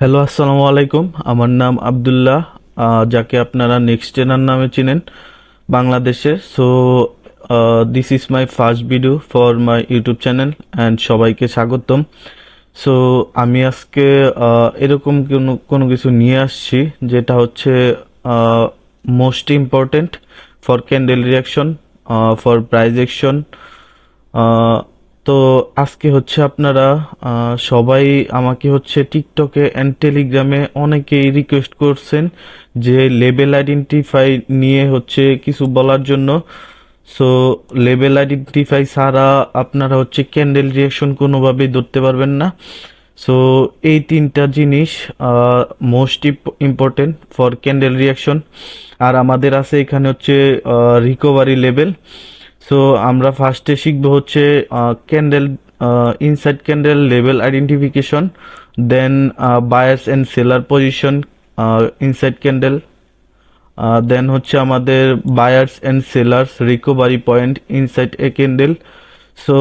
Hello, আসসালামু আলাইকুম। আমার নাম আব্দুল্লাহ, যাকে আপনারা নেক্সট জেনার নামে চিনেন বাংলাদেশে। So this is my first video for my YouTube channel and সবাইকে স্বাগতম। সো আমি আজকে এরকম কোনো কোনো কিছু নিয়ে আসছি যেটা হচ্ছে most important for candle reaction, for price action. Ah, তো আজকে হচ্ছে আপনারা সবাই আমাকে হচ্ছে টিকটকে অ্যান্ড টেলিগ্রামে অনেকেই রিকোয়েস্ট করছেন যে লেবেল আইডেন্টিফাই নিয়ে হচ্ছে কিছু বলার জন্য। সো লেবেল আইডেন্টিফাই ছাড়া আপনারা হচ্ছে ক্যান্ডেল রিয়াকশন কোনোভাবেই ধরতে পারবেন না। সো এই তিনটা জিনিস most important for candle reaction. আর আমাদের আছে এখানে হচ্ছে রিকভারি লেভেল। সো আমরা ফার্স্টে শিখবো হচ্ছে candle, inside candle level identification, then buyers and seller position inside candle, then হচ্ছে আমাদের buyers and sellers recovery point inside a candle. So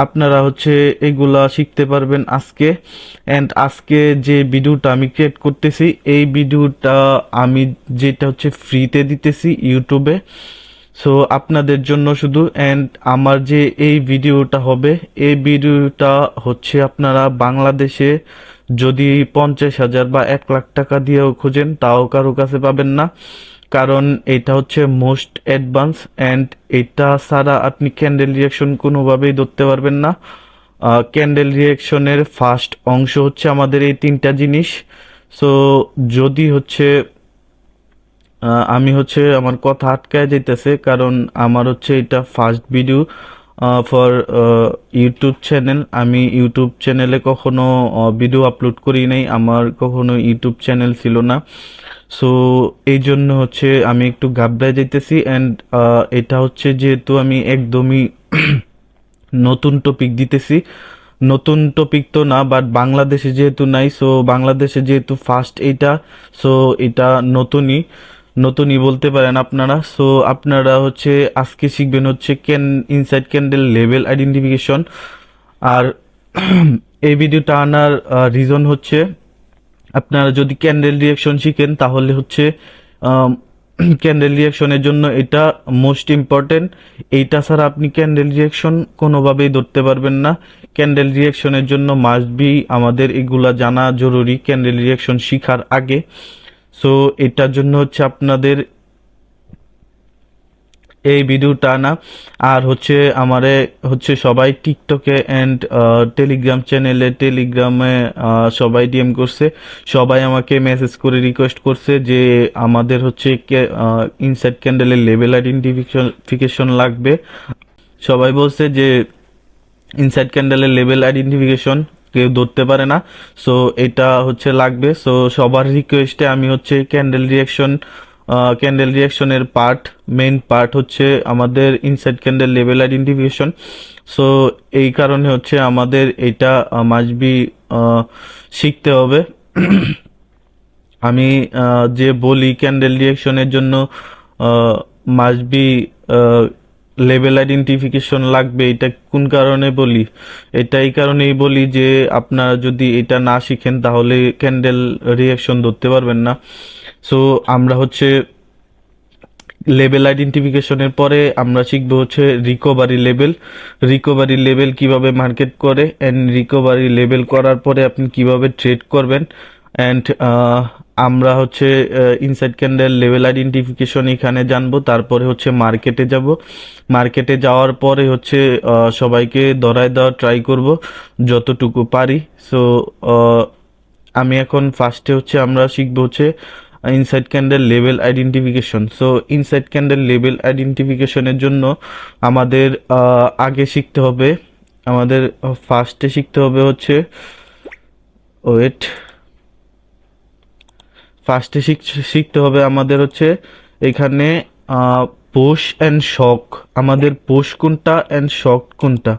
আপনারা হচ্ছে এগুলা শিখতে পারবেন আজকে। অ্যান্ড আজকে যে ভিডিওটা আমি ক্রিয়েট করতেছি, এই ভিডিওটা আমি যেটা হচ্ছে ফ্রিতে দিতেছি ইউটিউবে। সো আপনাদের জন্য শুধু। অ্যান্ড আমার যে এই ভিডিওটা হবে, এই ভিডিওটা হচ্ছে আপনারা বাংলাদেশে যদি 50,000 বা 1 লাখ টাকা দিয়েও খোঁজেন তাও কারো কাছে পাবেন না, কারণ এটা হচ্ছে মোস্ট অ্যাডভান্স। অ্যান্ড এটা ছাড়া আপনি ক্যান্ডেল রিয়াকশন কোনোভাবেই ধরতে পারবেন না। ক্যান্ডেল রিয়াকশনের ফার্স্ট অংশ হচ্ছে আমাদের এই তিনটা জিনিস। সো যদি হচ্ছে আমি হচ্ছে আমার কথা আটকায় যাইতেছে, কারণ আমার হচ্ছে এটা first video for YouTube channel. আমি ইউটিউব চ্যানেলে কখনো ভিডিও আপলোড করি নাই, আমার কখনো ইউটিউব চ্যানেল ছিল না। সো এই জন্য হচ্ছে আমি একটু ঘাবড়ায় যাইতেছি। অ্যান্ড এটা হচ্ছে যেহেতু আমি একদমই নতুন টপিক দিতেছি, নতুন টপিক তো না, বাট বাংলাদেশে যেহেতু নাই, সো বাংলাদেশে যেহেতু ফার্স্ট এইটা, সো এটা নতুনই নতুনই বলতে পারেন আপনারা। সো আপনারা হচ্ছে আজকে শিখবেন হচ্ছে ইনসাইড ক্যান্ডেল লেভেল আইডেন্টিফিকেশন। আর এই ভিডিওটা আনার রিজন হচ্ছে আপনারা যদি ক্যান্ডেল রিয়াকশন শিখেন তাহলে হচ্ছে ক্যান্ডেল রিয়াকশনের জন্য এটা মোস্ট ইম্পর্টেন্ট। এইটা ছাড়া আপনি ক্যান্ডেল রিয়াকশন কোনোভাবেই ধরতে পারবেন না। ক্যান্ডেল রিয়াকশনের জন্য মাস্ট বি আমাদের এগুলা জানা জরুরি ক্যান্ডেল রিয়াকশন শিখার আগে। সো এটার জন্য হচ্ছে আপনাদের এই ভিডিওটা না। আর হচ্ছে আমারে হচ্ছে সবাই টিকটকে অ্যান্ড টেলিগ্রাম চ্যানেলে, টেলিগ্রামে সবাই ডিএম করছে, সবাই আমাকে মেসেজ করে রিকোয়েস্ট করছে যে আমাদের হচ্ছে ইনসাইড ক্যান্ডেলের লেভেল আইডেন্টিফিকেশন লাগবে। সবাই বলছে যে ইনসাইড ক্যান্ডেলের লেভেল আইডেন্টিফিকেশন কেউ ধরতে পারে না, সো এটা হচ্ছে লাগবে। সো সবার রিকোয়েস্টে আমি হচ্ছে ক্যান্ডেল রিয়াকশনের মেইন পার্ট হচ্ছে আমাদের inside candle level identification. So এই কারণে হচ্ছে আমাদের এটা মাস্ট বি শিখতে হবে। আমি যে বলি ক্যান্ডেল রিয়াকশনের জন্য মাস্ট বি লেভেল আইডেন্টিফিকেশন লাগবে, এটা কোন কারণে বলি? এটা এই কারণেই বলি যে আপনারা যদি এটা না শিখেন তাহলে ক্যান্ডেল রিয়াকশন ধরতে পারবেন না। সো আমরা হচ্ছে লেভেল আইডেন্টিফিকেশনের পরে আমরা শিখবো হচ্ছে রিকভারি লেভেল কিভাবে মার্কেট করে, অ্যান্ড রিকভারি লেভেল করার পরে আপনি কিভাবে ট্রেড করবেন। অ্যান্ড আমরা হচ্ছে ইনসাইড ক্যান্ডেল লেভেল আইডেন্টিফিকেশন এখানে জানবো, তারপরে হচ্ছে মার্কেটে যাব। মার্কেটে যাওয়ার পরে হচ্ছে সবাইকে ধরায় দেওয়ার ট্রাই করব যতটুকু পারি। সো আমি এখন ফার্স্টে হচ্ছে আমরা শিখবো হচ্ছে inside candle level identification. So inside candle level আইডেন্টিফিকেশনের জন্য আমাদের আগে শিখতে হবে, আমাদের ফার্স্টে শিখতে হবে হচ্ছে ওয়েট ফার্স্টে শিখতে হবে আমাদের হচ্ছে এখানে পুশ অ্যান্ড শক, আমাদের পুশ কোনটা অ্যান্ড শক কোনটা।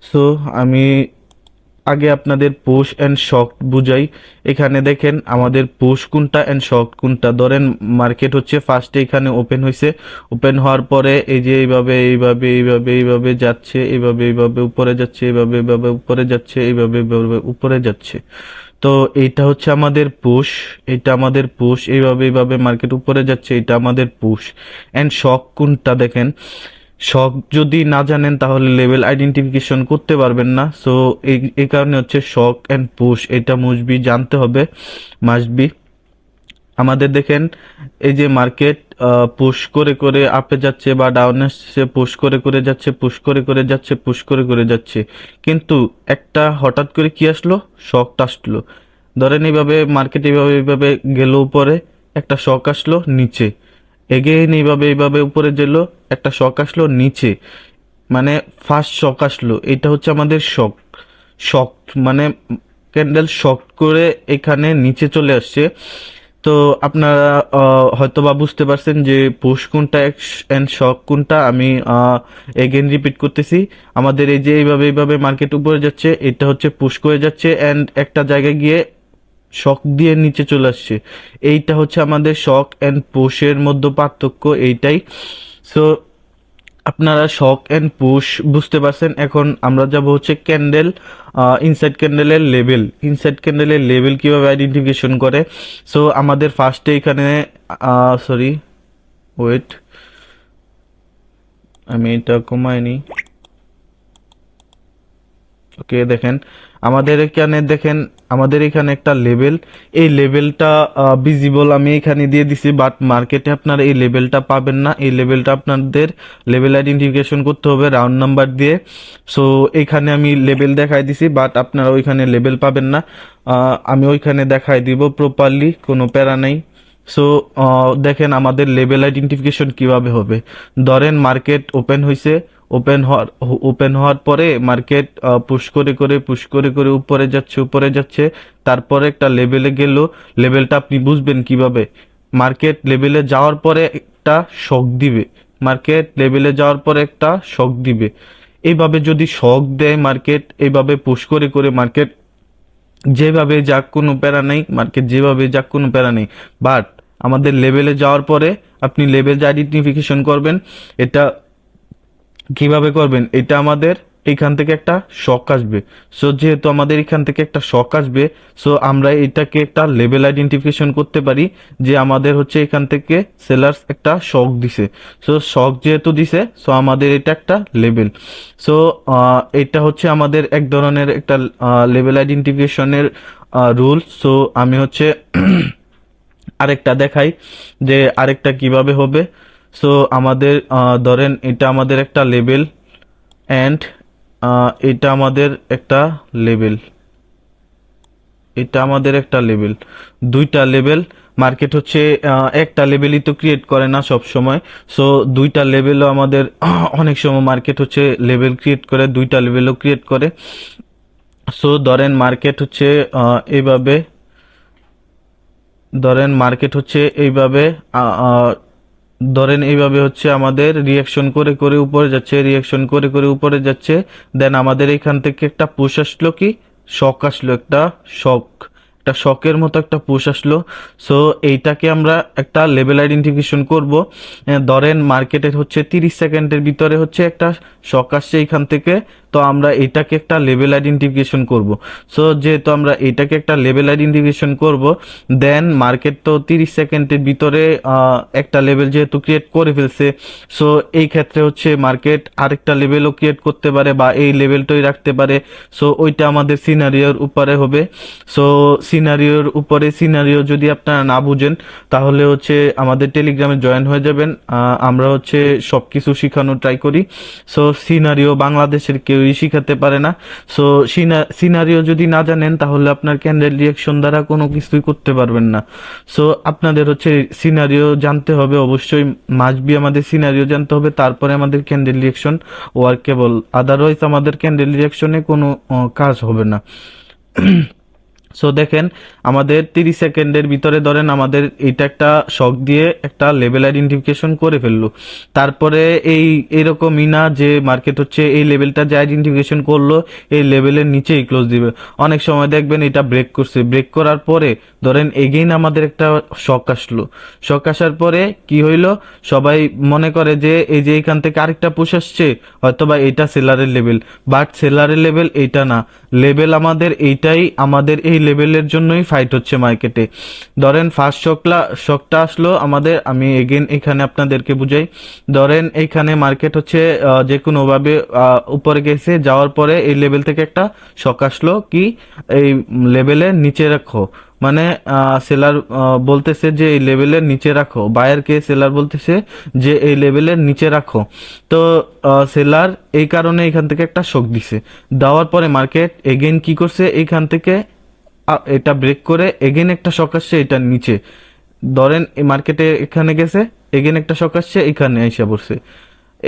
সো আমি আগে আপনাদের পুশ অ্যান্ড শক বুঝাই। এখানে দেখেন আমাদের পুশ কোনটা অ্যান্ড শক কোনটা। ধরেন মার্কেট হচ্ছে ফার্স্টে এখানে ওপেন হয়েছে, ওপেন হওয়ার পরে এই যে এইভাবে যাচ্ছে, এইভাবে উপরে যাচ্ছে, এইভাবে উপরে যাচ্ছে, এইভাবে উপরে যাচ্ছে। তো এইটা হচ্ছে আমাদের পুশ, এটা আমাদের পুশ, এইভাবে মার্কেট উপরে যাচ্ছে, এটা আমাদের পুশ। অ্যান্ড শক কোনটা দেখেন, শক যদি না জানেন তাহলে লেভেল আইডেন্টিফিকেশন করতে পারবেন না। সো এই কারণে হচ্ছে শক অ্যান্ড পুশ, এটা মুজবি জানতে হবে, মাস্ট বি। আমাদের দেখেন এই যে মার্কেট পুশ করে করে আপে যাচ্ছে বা ডাউনে আসছে, পুশ করে করে যাচ্ছে, পুশ করে করে যাচ্ছে, পুশ করে করে যাচ্ছে, কিন্তু একটা হঠাৎ করে কি আসলো, শকটা আসলো। ধরেন এইভাবে মার্কেট এইভাবে গেল উপরে, একটা শক আসলো নিচে, এগেইন এইভাবে উপরে গেল, একটা শক আসলো নিচে, মানে ফার্স্ট শক আসলো, এটা হচ্ছে আমাদের শক। শক মানে ক্যান্ডেল শক করে এখানে নিচে চলে আসছে। তো আপনারা হয়তো বা বুঝতে পারছেন যে পুশ কোনটা এন্ড শক কোনটা। আমি এগেন রিপিট করতেছি, আমাদের এই যে এইভাবে মার্কেট উপরে যাচ্ছে, এটা হচ্ছে পুশ করে যাচ্ছে এন্ড একটা জায়গায় গিয়ে শক দিয়ে নিচে চলে আসছে। এইটা হচ্ছে আমাদের শক এন্ড পুশের মধ্যে পার্থক্য এইটাই। সো আপনারা শক এন্ড পুশ বুঝতে পারছেন। এখন আমরা যাব হচ্ছে ক্যান্ডেল, ইনসাইড ক্যান্ডেলের লেভেল। ইনসাইড ক্যান্ডেলের লেভেল কিভাবে আইডেন্টিফিকেশন করে। সো আমাদের ফার্স্টে এখানে সরি ওয়েট, আমি এটা কমাই নি। ওকে দেখেন, আমাদের এখানে একটা লেভেল, এই লেভেলটা ভিজিবল আমি এখানে দিয়ে দিছি, বাট মার্কেটে আপনারা এই লেভেলটা পাবেন না। এই লেভেলটা আপনাদের লেভেল আইডেন্টিফিকেশন করতে হবে রাউন্ড নাম্বার দিয়ে। সো এখানে আমি লেভেল দেখাই দিছি, বাট আপনারা ওইখানে লেভেল পাবেন না। আমি ওইখানে দেখাই দিব প্রপারলি, কোনো প্যারা নাই। সো দেখেন আমাদের লেভেল আইডেন্টিফিকেশন কিভাবে হবে। ধরেন মার্কেট ওপেন হয়েছে, ওপেন হওয়ার পরে মার্কেট পুশ করে করে উপরে যাচ্ছে, তারপরে একটা লেভেলে গেল। লেভেলটা আপনি বুঝবেন কিভাবে, মার্কেট লেভেলে যাওয়ার পরে একটা শক দিবে, মার্কেট লেভেলে যাওয়ার পরে একটা শক দিবে। এইভাবে যদি শক দেয় মার্কেট, এইভাবে পুশ করে করে মার্কেট যেভাবে যাক কোনো প্যারা নেই, মার্কেট যেভাবে যাক কোনো প্যারা নেই, বাট আমাদের লেভেলে যাওয়ার পরে আপনি লেভেল আইডেন্টিফিকেশন করবেন। এটা কিভাবে করবেন, এটা আমাদের এখান থেকে একটা শক আসবে। সো যেহেতু আমাদের এখান থেকে একটা শক আসবে, সো আমরা এটাকে একটা লেভেল আইডেন্টিফিকেশন করতে পারি যে আমাদের হচ্ছে এখান থেকে সেলার্স একটা শক দিছে। সো শক যেহেতু দিছে, সো আমাদের এটা একটা লেভেল। সো এটা হচ্ছে আমাদের এক ধরনের একটা লেভেল আইডেন্টিফিকেশনের রুল। সো আমি হচ্ছে আরেকটা দেখাই যে আরেকটা কিভাবে হবে। সো আমাদের ধরেন এটা আমাদের একটা লেভেল অ্যান্ড এটা আমাদের একটা লেভেল, এটা আমাদের একটা লেভেল, দুইটা লেভেল। মার্কেট হচ্ছে একটা লেভেলই তো ক্রিয়েট করে না সব সময়। সো দুইটা লেভেলও আমাদের অনেক সময় মার্কেট হচ্ছে লেভেল ক্রিয়েট করে, দুইটা লেভেলও ক্রিয়েট করে। সো ধরেন মার্কেট হচ্ছে এইভাবে, ধরেন মার্কেট হচ্ছে এইভাবে ধরেন এইভাবে হচ্ছে আমাদের রিয়াকশন করে করে উপরে যাচ্ছে, রিয়াকশন করে করে উপরে যাচ্ছে। দেন আমাদের এখান থেকে একটা পুশ আসলো, কি শক আসলো, একটা শক, একটা শকের মতো একটা পুশ আসলো। সো এইটাকে আমরা একটা লেভেল আইডেন্টিফিকেশন করব। ধরেন মার্কেটের হচ্ছে 30 সেকেন্ডের ভিতরে হচ্ছে একটা শক আসছে এখান থেকে, তো আমরা এটাকে একটা লেভেল আইডেন্টিফিকেশন করব। সো যেহেতু আমরা এটাকে একটা লেভেল আইডেন্টিফিকেশন করব, দেন মার্কেট তো 30 সেকেন্ডের ভিতরে একটা লেভেল যেহেতু ক্রিয়েট করে ফেলছে, সো এই ক্ষেত্রে হচ্ছে মার্কেট আরেকটা লেভেলও ক্রিয়েট করতে পারে বা এই লেভেলটাই রাখতে পারে। সো ওইটা আমাদের সিনারিওর উপরে হবে। সো সিনারিওর উপরে, সিনারিও যদি আপনারা না বুঝেন তাহলে হচ্ছে আমাদের টেলিগ্রামে জয়েন হয়ে যাবেন। আমরা হচ্ছে সবকিছু শেখানোর ট্রাই করি। সো সিনারিও বাংলাদেশের কেউই শিখাতে পারে না। সো সিনারিও যদি না জানেন তাহলে আপনার ক্যান্ডেল রিয়াকশন দ্বারা কোনো কিছুই করতে পারবেন না। সো আপনাদের হচ্ছে সিনারিও জানতে হবে, অবশ্যই মাস্ট বি আমাদের সিনারিও জানতে হবে, তারপরে আমাদের ক্যান্ডেল রিয়াকশন ওয়ার্কেবল, আদারওয়াইজ আমাদের ক্যান্ডেল রিয়াকশনে কোনো কাজ হবে না। সো দেখেন আমাদের 30 সেকেন্ডের ভিতরে ধরেন আমাদের এটা একটা শক দিয়ে একটা লেভেল আইডেন্টিফিকেশন করে ফেললো। তারপরে এরকমই না যে মার্কেট হচ্ছে এই লেভেলটা যে আইডেন্টিফিকেশন করলো এই লেভেলের নিচেই ক্লোজ দিবে। অনেক সময় দেখবেন এটা ব্রেক করছে, ব্রেক করার পরে ধরেন এগেইন আমাদের একটা শক আসলো, শক আসার পরে কি হইলো, সবাই মনে করে যে এই যে এখান থেকে আরেকটা পুশ আসছে, হয়তোবা এটা সেলারের লেভেল, বাট সেলারের লেভেল এইটা না, লেভেল আমাদের এইটাই, আমাদের এই লেভেলের জন্যই ফাইট হচ্ছে মার্কেটে। ধরেন ফার্স্ট শকটা আসলো আমাদের, আমি এগেন এখানে আপনাদেরকে বুঝাই। ধরেন এইখানে মার্কেট হচ্ছে যে কোনোভাবে উপরে গেছে, যাওয়ার পরে এই লেভেল থেকে একটা শক আসলো কি এই লেভেলের নিচে রাখো, মানে সেলার বলতেছে যে এই লেভেলের নিচে রাখো, বায়ারকে সেলার বলতেছে যে এই লেভেলের নিচে রাখো। তো সেলার এই কারণে এখান থেকে একটা শক দিছে, দেওয়ার পরে মার্কেট এগেন কি করছে, এইখান থেকে এটা ব্রেক করে এগেন একটা শক আসছে এটার নিচে। ধরেন এই মার্কেটে এখানে গেছে, এগেন একটা শক আসছে এখানে এসে পড়ছে।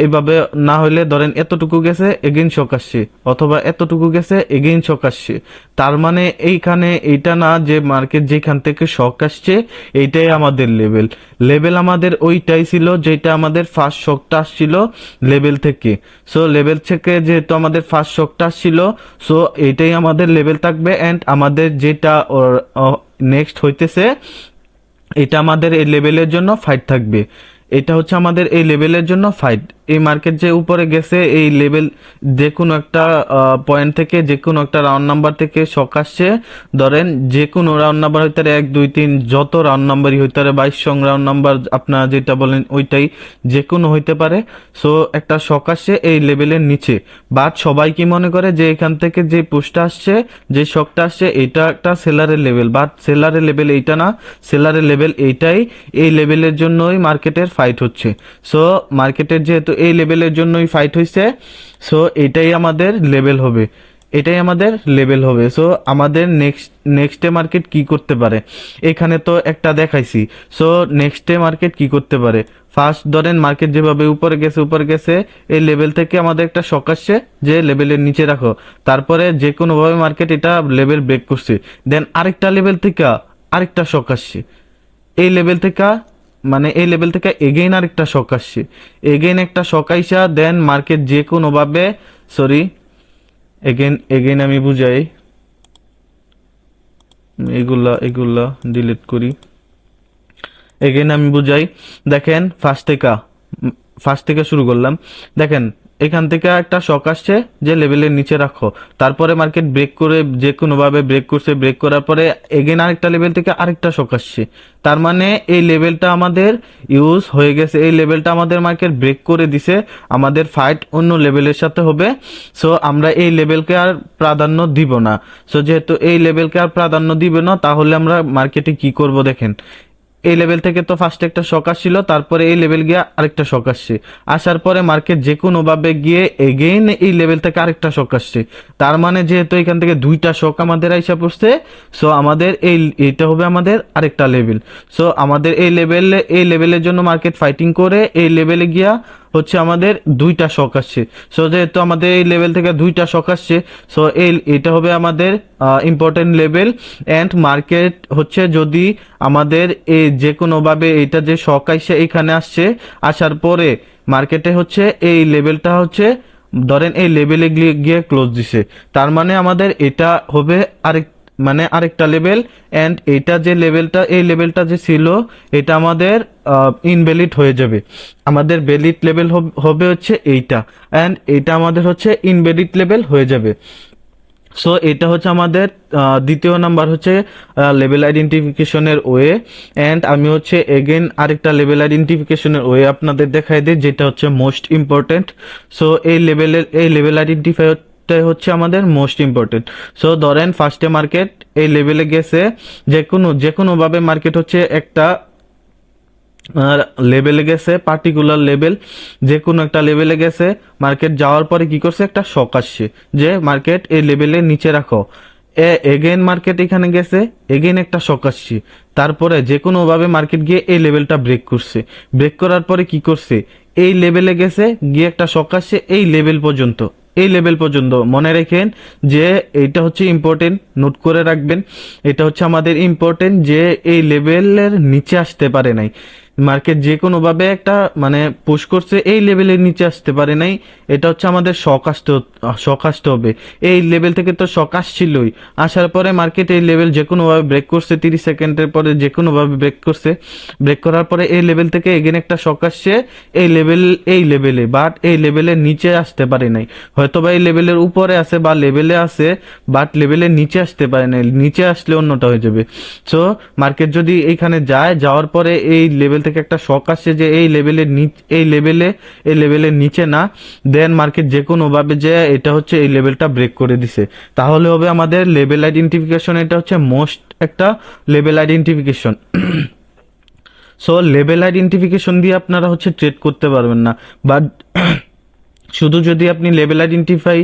এইভাবে না হলে ধরেন এতটুকু গেছে এগেইন শক আসছে, অথবা এতটুকু গেছে এগেইন শক আসছে। তার মানে এইখানে এইটা না যে মার্কেট যেখান থেকে শক আসছে এইটাই আমাদের লেভেল আমাদের ওইটাই ছিল যেটা আমাদের ফার্স্ট শকটা আসছিল লেভেল থেকে। সো লেভেল থেকে যেহেতু আমাদের ফার্স্ট শকটা আসছিল, সো এইটাই আমাদের লেভেল থাকবে। অ্যান্ড আমাদের যেটা নেক্সট হইতেছে এটা আমাদের এই লেভেলের জন্য ফাইট থাকবে। এটা হচ্ছে আমাদের এই লেভেলের জন্য ফাইট। এই মার্কেট যে উপরে গেছে এই লেভেল যে কোনো একটা পয়েন্ট থেকে, যে কোনো একটা রাউন্ড নাম্বার থেকে শক আসছে। ধরেন যে কোনো রাউন্ড নাম্বার হইতে পারে 1 2 3, যত রাউন্ড নাম্বারই হইতে পারে, 22 রাউন্ড নাম্বার আপনারা যেটা বলেন ওইটাই, যে কোনো হইতে পারে। সো একটা শক আসছে এই লেভেলের নিচে, বাট সবাই কি মনে করে যে এখান থেকে যে পুশটা আসছে, যে শকটা আসছে এটা একটা সেলারের লেভেল, বাট সেলারের লেভেল এইটা না, সেলারের লেভেল এইটাই। এই লেভেলের জন্যই মার্কেটের ফাইট হচ্ছে। সো মার্কেটের যেহেতু এই লেভেলের জন্যই ফাইট হইছে, সো এটাই আমাদের লেভেল হবে, এটাই আমাদের লেভেল হবে। সো আমাদের নেক্সটে মার্কেট কি করতে পারে, এখানে তো একটা দেখাইছি। সো নেক্সটে মার্কেট কি করতে পারে, ফার্স্ট ধরেন মার্কেট যেভাবে উপরে গেছে এই লেভেল থেকে আমাদের একটা শক আসছে যে লেভেলের নিচে রাখো, তারপরে যে কোনোভাবে মার্কেট এটা লেভেল ব্রেক করছে, দেন আরেকটা লেভেল থেকে আরেকটা শক আসছে এই লেভেল থেকে, মানে এই লেভেল থেকে এগেইন আরেকটা শক আসছে, এগেইন একটা শক আইসা দেন মার্কেট যে কোনোভাবে, সরি এগেইন আমি বুঝাই, এগুলা ডিলিট করি, এগেইন আমি বুঝাই। দেখেন ফার্স্ট থেকে শুরু করলাম। দেখেন এখান থেকে একটা শক আসছে যে লেভেলের নিচে রাখো, তারপরে মার্কেট ব্রেক করে যে কোনোভাবে ব্রেক করছে, ব্রেক করার পরে এগেন আরেকটা লেভেল থেকে আরেকটা শক আসছে। তার মানে এই লেভেলটা আমাদের ইউজ হয়ে গেছে, এই লেভেলটা আমাদের মার্কেট ব্রেক করে দিছে, আমাদের ফাইট অন্য লেভেলের সাথে হবে। সো আমরা এই লেভেলকে আর প্রাধান্য দিব না। সো যেহেতু এই লেভেলকে আর প্রাধান্য দিবে না, তাহলে আমরা মার্কেটে কি করব দেখেন, এই লেভেল থেকে তো ফার্স্টে একটা শক আসছিল, তারপরে এই লেভেল গিয়ে আরেকটা শক আসছে, আসার পরে মার্কেট যে কোনো ভাবে গিয়ে এগেইন এই লেভেল থেকে আরেকটা শক আসছে। তার মানে যেহেতু এখান থেকে দুইটা শক আমাদের আইসা পড়ছে, সো আমাদের এইটা হবে আমাদের আরেকটা লেভেল। সো আমাদের এই লেভেলের জন্য মার্কেট ফাইটিং করে এই লেভেলে গিয়া হচ্ছে আমাদের দুইটা শক আসছে। সো যেহেতু আমাদের এই লেভেল থেকে দুইটা শক আসছে, সো এটা হবে আমাদের ইম্পর্টেন্ট লেভেল। অ্যান্ড মার্কেট হচ্ছে যদি আমাদের এই যে কোনোভাবে এটা যে শক আইসে এখানে আসছে, আসার পরে মার্কেটে হচ্ছে এই লেভেলটা হচ্ছে ধরেন এই লেভেলে গিয়ে ক্লোজ দিছে, তার মানে আমাদের এটা হবে আরেকটা লেভেল। অ্যান্ড এটা যে লেভেলটা, এই লেভেলটা যে ছিল এটা আমাদের ইনভ্যালিড হয়ে যাবে, আমাদের ভ্যালিড লেভেল হবে হচ্ছে এইটা, অ্যান্ড এটা আমাদের হচ্ছে ইনভ্যালিড লেভেল হয়ে যাবে। সো এটা হচ্ছে আমাদের দ্বিতীয় নাম্বার হচ্ছে লেভেল আইডেন্টিফিকেশনের ওয়ে। অ্যান্ড আমি হচ্ছে এগেন আরেকটা লেভেল আইডেন্টিফিকেশনের ওয়ে আপনাদের দেখাই দিই, যেটা হচ্ছে মোস্ট ইম্পর্টেন্ট। সো এই লেভেল আইডেন্টিফায়ারটাই হচ্ছে আমাদের মোস্ট ইম্পর্টেন্ট। সো ধরেন ফার্স্টে মার্কেট এই লেভেলে গেছে, যে কোনোভাবে মার্কেট হচ্ছে একটা লেভেলে গেছে, পার্টিকুলার লেভেল, যে কোনো একটা লেভেলে গেছে, মার্কেট যাওয়ার পরে কি করছে, একটা শক আসছে যে মার্কেট এই লেভেলের নিচে রাখো। এগেন মার্কেট এখানে গেছে, এগেন একটা শক আসছে, তারপরে যে কোনোভাবে মার্কেট গিয়ে এই লেভেলটা ব্রেক করছে, ব্রেক করার পরে কি করছে, এই লেভেলে গেছে, গিয়ে একটা শক আসছে এই লেভেল পর্যন্ত, এই লেভেল পর্যন্ত মনে রাখেন যে এটা হচ্ছে ইম্পর্টেন্ট, নোট করে রাখবেন, এটা হচ্ছে আমাদের ইম্পর্টেন্ট যে এই লেভেলের নিচে আসতে পারে নাই। মার্কেট যে কোনো ভাবে একটা মানে পুশ করছে, এই লেভেলের নিচে আসতে পারে নাই। এটা হচ্ছে আমাদের শক আসতে হবে। এই লেভেল থেকে তো শক আসছিলই, আসার পরে মার্কেট এই লেভেল যে কোনো ভাবে ব্রেক করছে, 30 সেকেন্ডের পরে যে কোনো ভাবে ব্রেক করছে। ব্রেক করার পরে এই লেভেল থেকে এগেন একটা শক আসছে এই লেভেলে, বাট এই লেভেলের নিচে আসতে পারে নাই। হয়তো বা এই লেভেলের উপরে আছে বা লেভেলে আছে, বাট লেভেলের নিচে আসতে পারে নাই। নিচে আসলে অন্যটা হয়ে যাবে। সো মার্কেট যদি এইখানে যাওয়ার পরে এই লেভেল থেকে একটা শক আসছে যে এই লেভেলের নিচে না, দেন মার্কেট যে কোনো ভাবে যে এটা হচ্ছে এই লেভেলটা ব্রেক করে দিছে, তাহলে হবে আমাদের লেভেল আইডেন্টিফিকেশন। এটা হচ্ছে মোস্ট একটা level identification. So level identification দিয়ে আপনারা হচ্ছে ট্রেড করতে পারবেন না, বাট শুধু যদি আপনি লেভেল আইডেন্টিফাই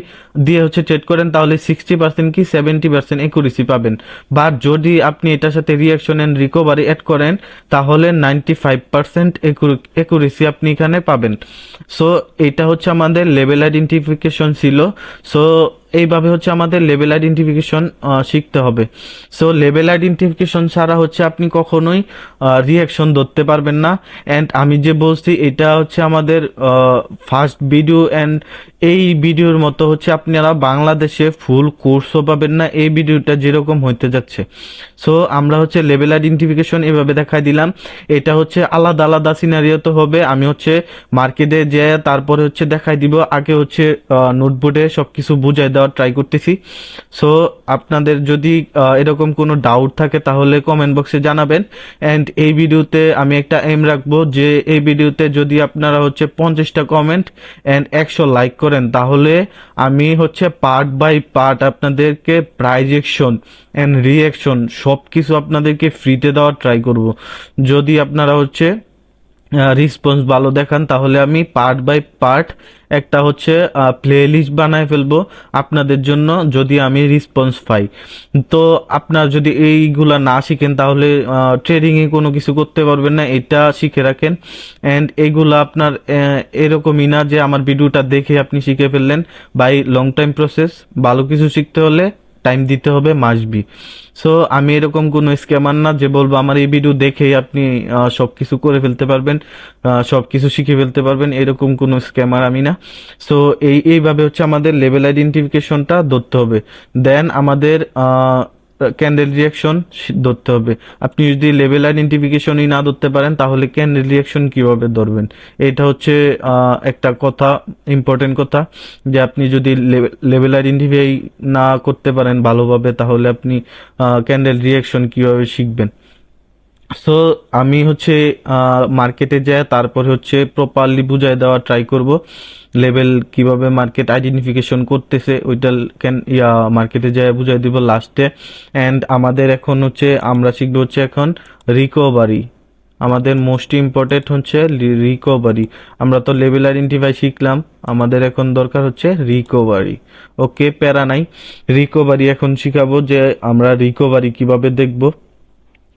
দিয়ে হচ্ছে ট্রেড করেন তাহলে 60% কি 70% একুরেসি পাবেন। বাট যদি আপনি এটার সাথে রিয়াকশন এন্ড রিকভারি অ্যাড করেন তাহলে 95% একুরেসি আপনি এখানে পাবেন। সো এটা হচ্ছে আমাদের লেভেল আইডেন্টিফিকেশন ছিল। সো এইভাবে হচ্ছে আমাদের লেভেল আইডেন্টিফিকেশন শিখতে হবে। সো লেভেল আইডেন্টিফিকেশন ছাড়া হচ্ছে আপনি কখনোই রিয়াকশন ধরতে পারবেন না। অ্যান্ড আমি যে বলছি এটা হচ্ছে আমাদের ফার্স্ট ভিডিও, অ্যান্ড এই ভিডিওর মতো হচ্ছে আপনারা বাংলাদেশে ফুল কোর্সও পাবেন না এই ভিডিওটা যেরকম হইতে যাচ্ছে। সো আমরা হচ্ছে লেভেল আইডেন্টিফিকেশন এভাবে দেখাই দিলাম। এটা হচ্ছে আলাদা আলাদা সিনারিও তো হবে। আমি হচ্ছে মার্কেটে যে তারপরে হচ্ছে দেখাই দিব, আগে হচ্ছে নোটবোর্ডে সবকিছু বুঝাই দেওয়ার ট্রাই করতেছি। সো আপনাদের যদি এরকম কোনো ডাউট থাকে তাহলে কমেন্ট বক্সে জানাবেন। অ্যান্ড এই ভিডিওতে আমি একটা এম রাখবো যে এই ভিডিওতে যদি আপনারা হচ্ছে 50টা কমেন্ট অ্যান্ড 100 লাইক করেন তাহলে আমি হচ্ছে পার্ট বাই পার্ট আপনাদেরকে প্রাইজেকশন অ্যান্ড রিয়াকশন সব কিছু আপনাদেরকে ফ্রিতে দেওয়ার ট্রাই করব। যদি আপনারা হচ্ছে রেসপন্স ভালো দেখান তাহলে আমি পার্ট বাই পার্ট একটা হচ্ছে প্লে লিস্ট বানায় ফেলবো আপনাদের জন্য, যদি আমি রেসপন্স পাই। তো আপনার যদি এইগুলা না শিখেন তাহলে ট্রেডিংয়ে কোনো কিছু করতে পারবেন না, এটা শিখে রাখেন। অ্যান্ড এইগুলা আপনার এরকমই না যে আমার ভিডিওটা দেখে আপনি শিখে ফেললেন। বাই লং টাইম প্রসেস, ভালো কিছু শিখতে হলে টাইম দিতে হবে, মাস্ট বি। সো আমি এরকম কোনো স্ক্যামার না যে বলবো আমার এই ভিডিও দেখেই আপনি সবকিছু করে ফেলতে পারবেন, সবকিছু শিখে ফেলতে পারবেন, এরকম কোনো স্ক্যামার আমি না। সো এইভাবে হচ্ছে আমাদের লেভেল আইডেন্টিফিকেশনটা ধরতে হবে। দেন আমাদের ক্যান্ডেল রিয়াকশন ধরতে হবে। আপনি যদি লেভেল আইডেন্টিফিকেশনই না ধরতে পারেন তাহলে ক্যান্ডেল রিয়াকশন কিভাবে ধরবেন? এটা হচ্ছে একটা কথা, ইম্পর্টেন্ট কথা, যে আপনি যদি লেভেল আইডেন্টিফাই না করতে পারেন ভালোভাবে তাহলে আপনি ক্যান্ডেল রিয়াকশন কিভাবে শিখবেন? সো আমি হচ্ছে মার্কেটে যাই তারপরে হচ্ছে প্রপারলি বুঝাই দেওয়া ট্রাই করব লেভেল কিভাবে মার্কেট আইডেন্টিফিকেশন করতেছে, ওইটা মার্কেটে যাই বুঝাই দিব লাস্টে। অ্যান্ড আমাদের এখন হচ্ছে আমরা শিখবো হচ্ছে এখন রিকভারি। আমাদের মোস্ট ইম্পর্টেন্ট হচ্ছে রিকভারি। আমরা তো লেভেল আইডেন্টিফাই শিখলাম, আমাদের এখন দরকার হচ্ছে রিকভারি। ওকে, প্যারা নাই। রিকভারি এখন শিখাবো যে আমরা রিকভারি কিভাবে দেখব।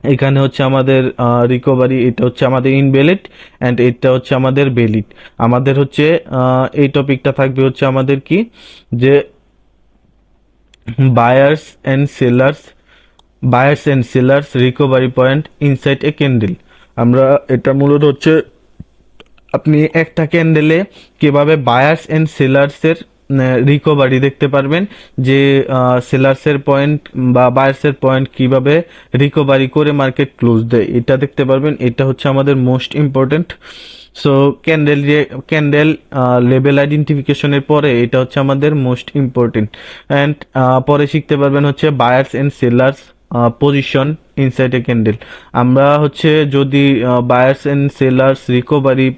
এখানে হচ্ছে আমাদের রিকভারি, এটা হচ্ছে আমাদের ইনভ্যালিড অ্যান্ড এটা হচ্ছে আমাদের ভ্যালিড। আমাদের হচ্ছে এই টপিকটা থাকবে হচ্ছে আমাদের কি, যে buyers and sellers recovery point inside a candle. আমরা এটা মূলত হচ্ছে আপনি একটা ক্যান্ডেলে কিভাবে বায়ার্স এন্ড সেলার্সের রিকভারি দেখতে পারবেন, যে সেলার্সের পয়েন্ট বা বায়ার্সের পয়েন্ট কিভাবে রিকভারি করে মার্কেট ক্লোজ দেয় এটা দেখতে পারবেন। এটা হচ্ছে আমাদের most important. So candle level আইডেন্টিফিকেশনের পরে এটা হচ্ছে আমাদের মোস্ট ইম্পর্টেন্ট। অ্যান্ড পরে শিখতে পারবেন হচ্ছে buyers and sellers position inside a candle. আমরা হচ্ছে যদি বায়ার্স এন্ড সেলার্স রিকভারি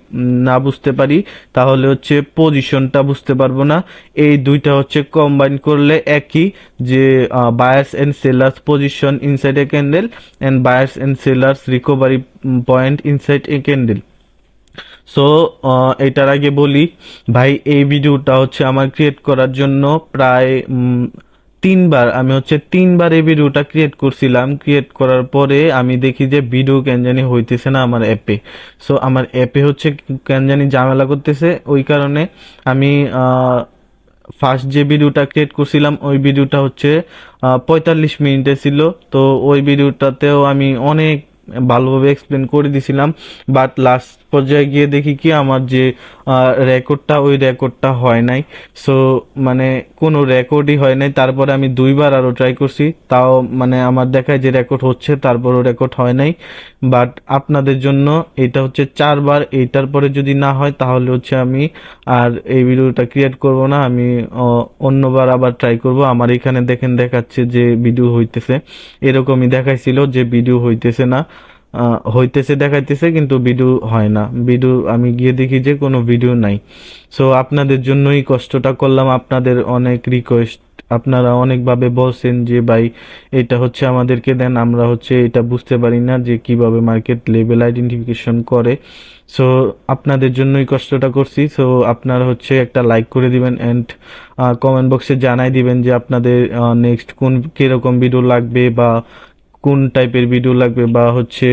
না বুঝতে পারি তাহলে হচ্ছে পজিশনটা বুঝতে পারবো না। এই দুইটা হচ্ছে কম্বাইন করলে একই, যে buyers and sellers position inside a candle and buyers and sellers recovery point inside a candle. So এটার আগে বলি ভাই, এই ভিডিওটা হচ্ছে আমার ক্রিয়েট করার জন্য প্রায় 3বার, আমি হচ্ছে 3বার এই ভিডিওটা ক্রিয়েট করছিলাম। ক্রিয়েট করার পরে আমি দেখি যে ভিডিও কেন জানি হইতেছে না আমার অ্যাপে। সো আমার অ্যাপে হচ্ছে কেন জানি ঝামেলা করতেছে, ওই কারণে আমি ফার্স্ট যে ভিডিওটা ক্রিয়েট করছিলাম ওই ভিডিওটা হচ্ছে 45 মিনিটে ছিল। তো ওই ভিডিওটাতেও আমি অনেক ভালোভাবে এক্সপ্লেন করে দিছিলাম, বাট লাস্ট পর্যায়ে গিয়ে দেখি কি আমার যে রেকর্ডটা, ওই রেকর্ডটা হয় নাই। সো মানে কোনো রেকর্ডই হয় নাই। তারপরে আমি 2বার আরও ট্রাই করছি, তাও মানে আমার দেখায় যে রেকর্ড হচ্ছে, তারপরও রেকর্ড হয় নাই। বাট আপনাদের জন্য এটা হচ্ছে 4বার, এইটার পরে যদি না হয় তাহলে হচ্ছে আমি আর এই ভিডিওটা ক্রিয়েট করব না, আমি অন্যবার আবার ট্রাই করব। আমার এখানে দেখেন দেখাচ্ছে যে ভিডিও হইতেছে, এরকমই দেখাইছিল যে ভিডিও হইতেছে না, হইতেছে দেখাইতেছে কিন্তু ভিডিও হয় না। ভিডিও আমি গিয়ে দেখি যে কোনো ভিডিও নাই। সো আপনাদের জন্যই কষ্টটা করলাম, আপনাদের অনেক রিকোয়েস্ট, আপনারা অনেকভাবে বলছেন যে ভাই এটা হচ্ছে আমাদেরকে দেন, আমরা হচ্ছে এটা বুঝতে পারি না যে কিভাবে মার্কেট লেভেল আইডেন্টিফিকেশন করে। সো আপনাদের জন্যই কষ্টটা করছি। সো আপনারা হচ্ছে একটা লাইক করে দিবেন অ্যান্ড কমেন্ট বক্সে জানাই দিবেন যে আপনাদের নেক্সট কোন কিরকম ভিডিও লাগবে, বা কোন টাইপের ভিডিও লাগবে, বা হচ্ছে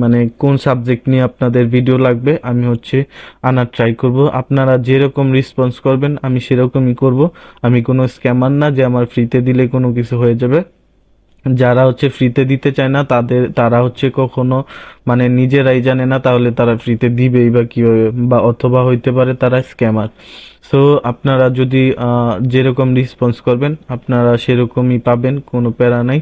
মানে কোন সাবজেক্ট নিয়ে আপনাদের ভিডিও লাগবে, আমি হচ্ছে আনার ট্রাই করব। আপনারা যেরকম রেসপন্স করবেন আমি সেরকমই করব। আমি কোনো স্ক্যামার না যে আমার ফ্রিতে দিলে কোনো কিছু হয়ে যাবে। যারা হচ্ছে ফ্রিতে দিতে চায় না তারা হচ্ছে কখনো মানে নিজেরাই জানে না তাহলে তারা ফ্রিতে দিবেই বা কিভাবে, বা অথবা হইতে পারে তারা স্ক্যামার। সো আপনারা যদি যেরকম রেসপন্স করবেন আপনারা সেরকমই পাবেন, কোনো প্যারা নাই।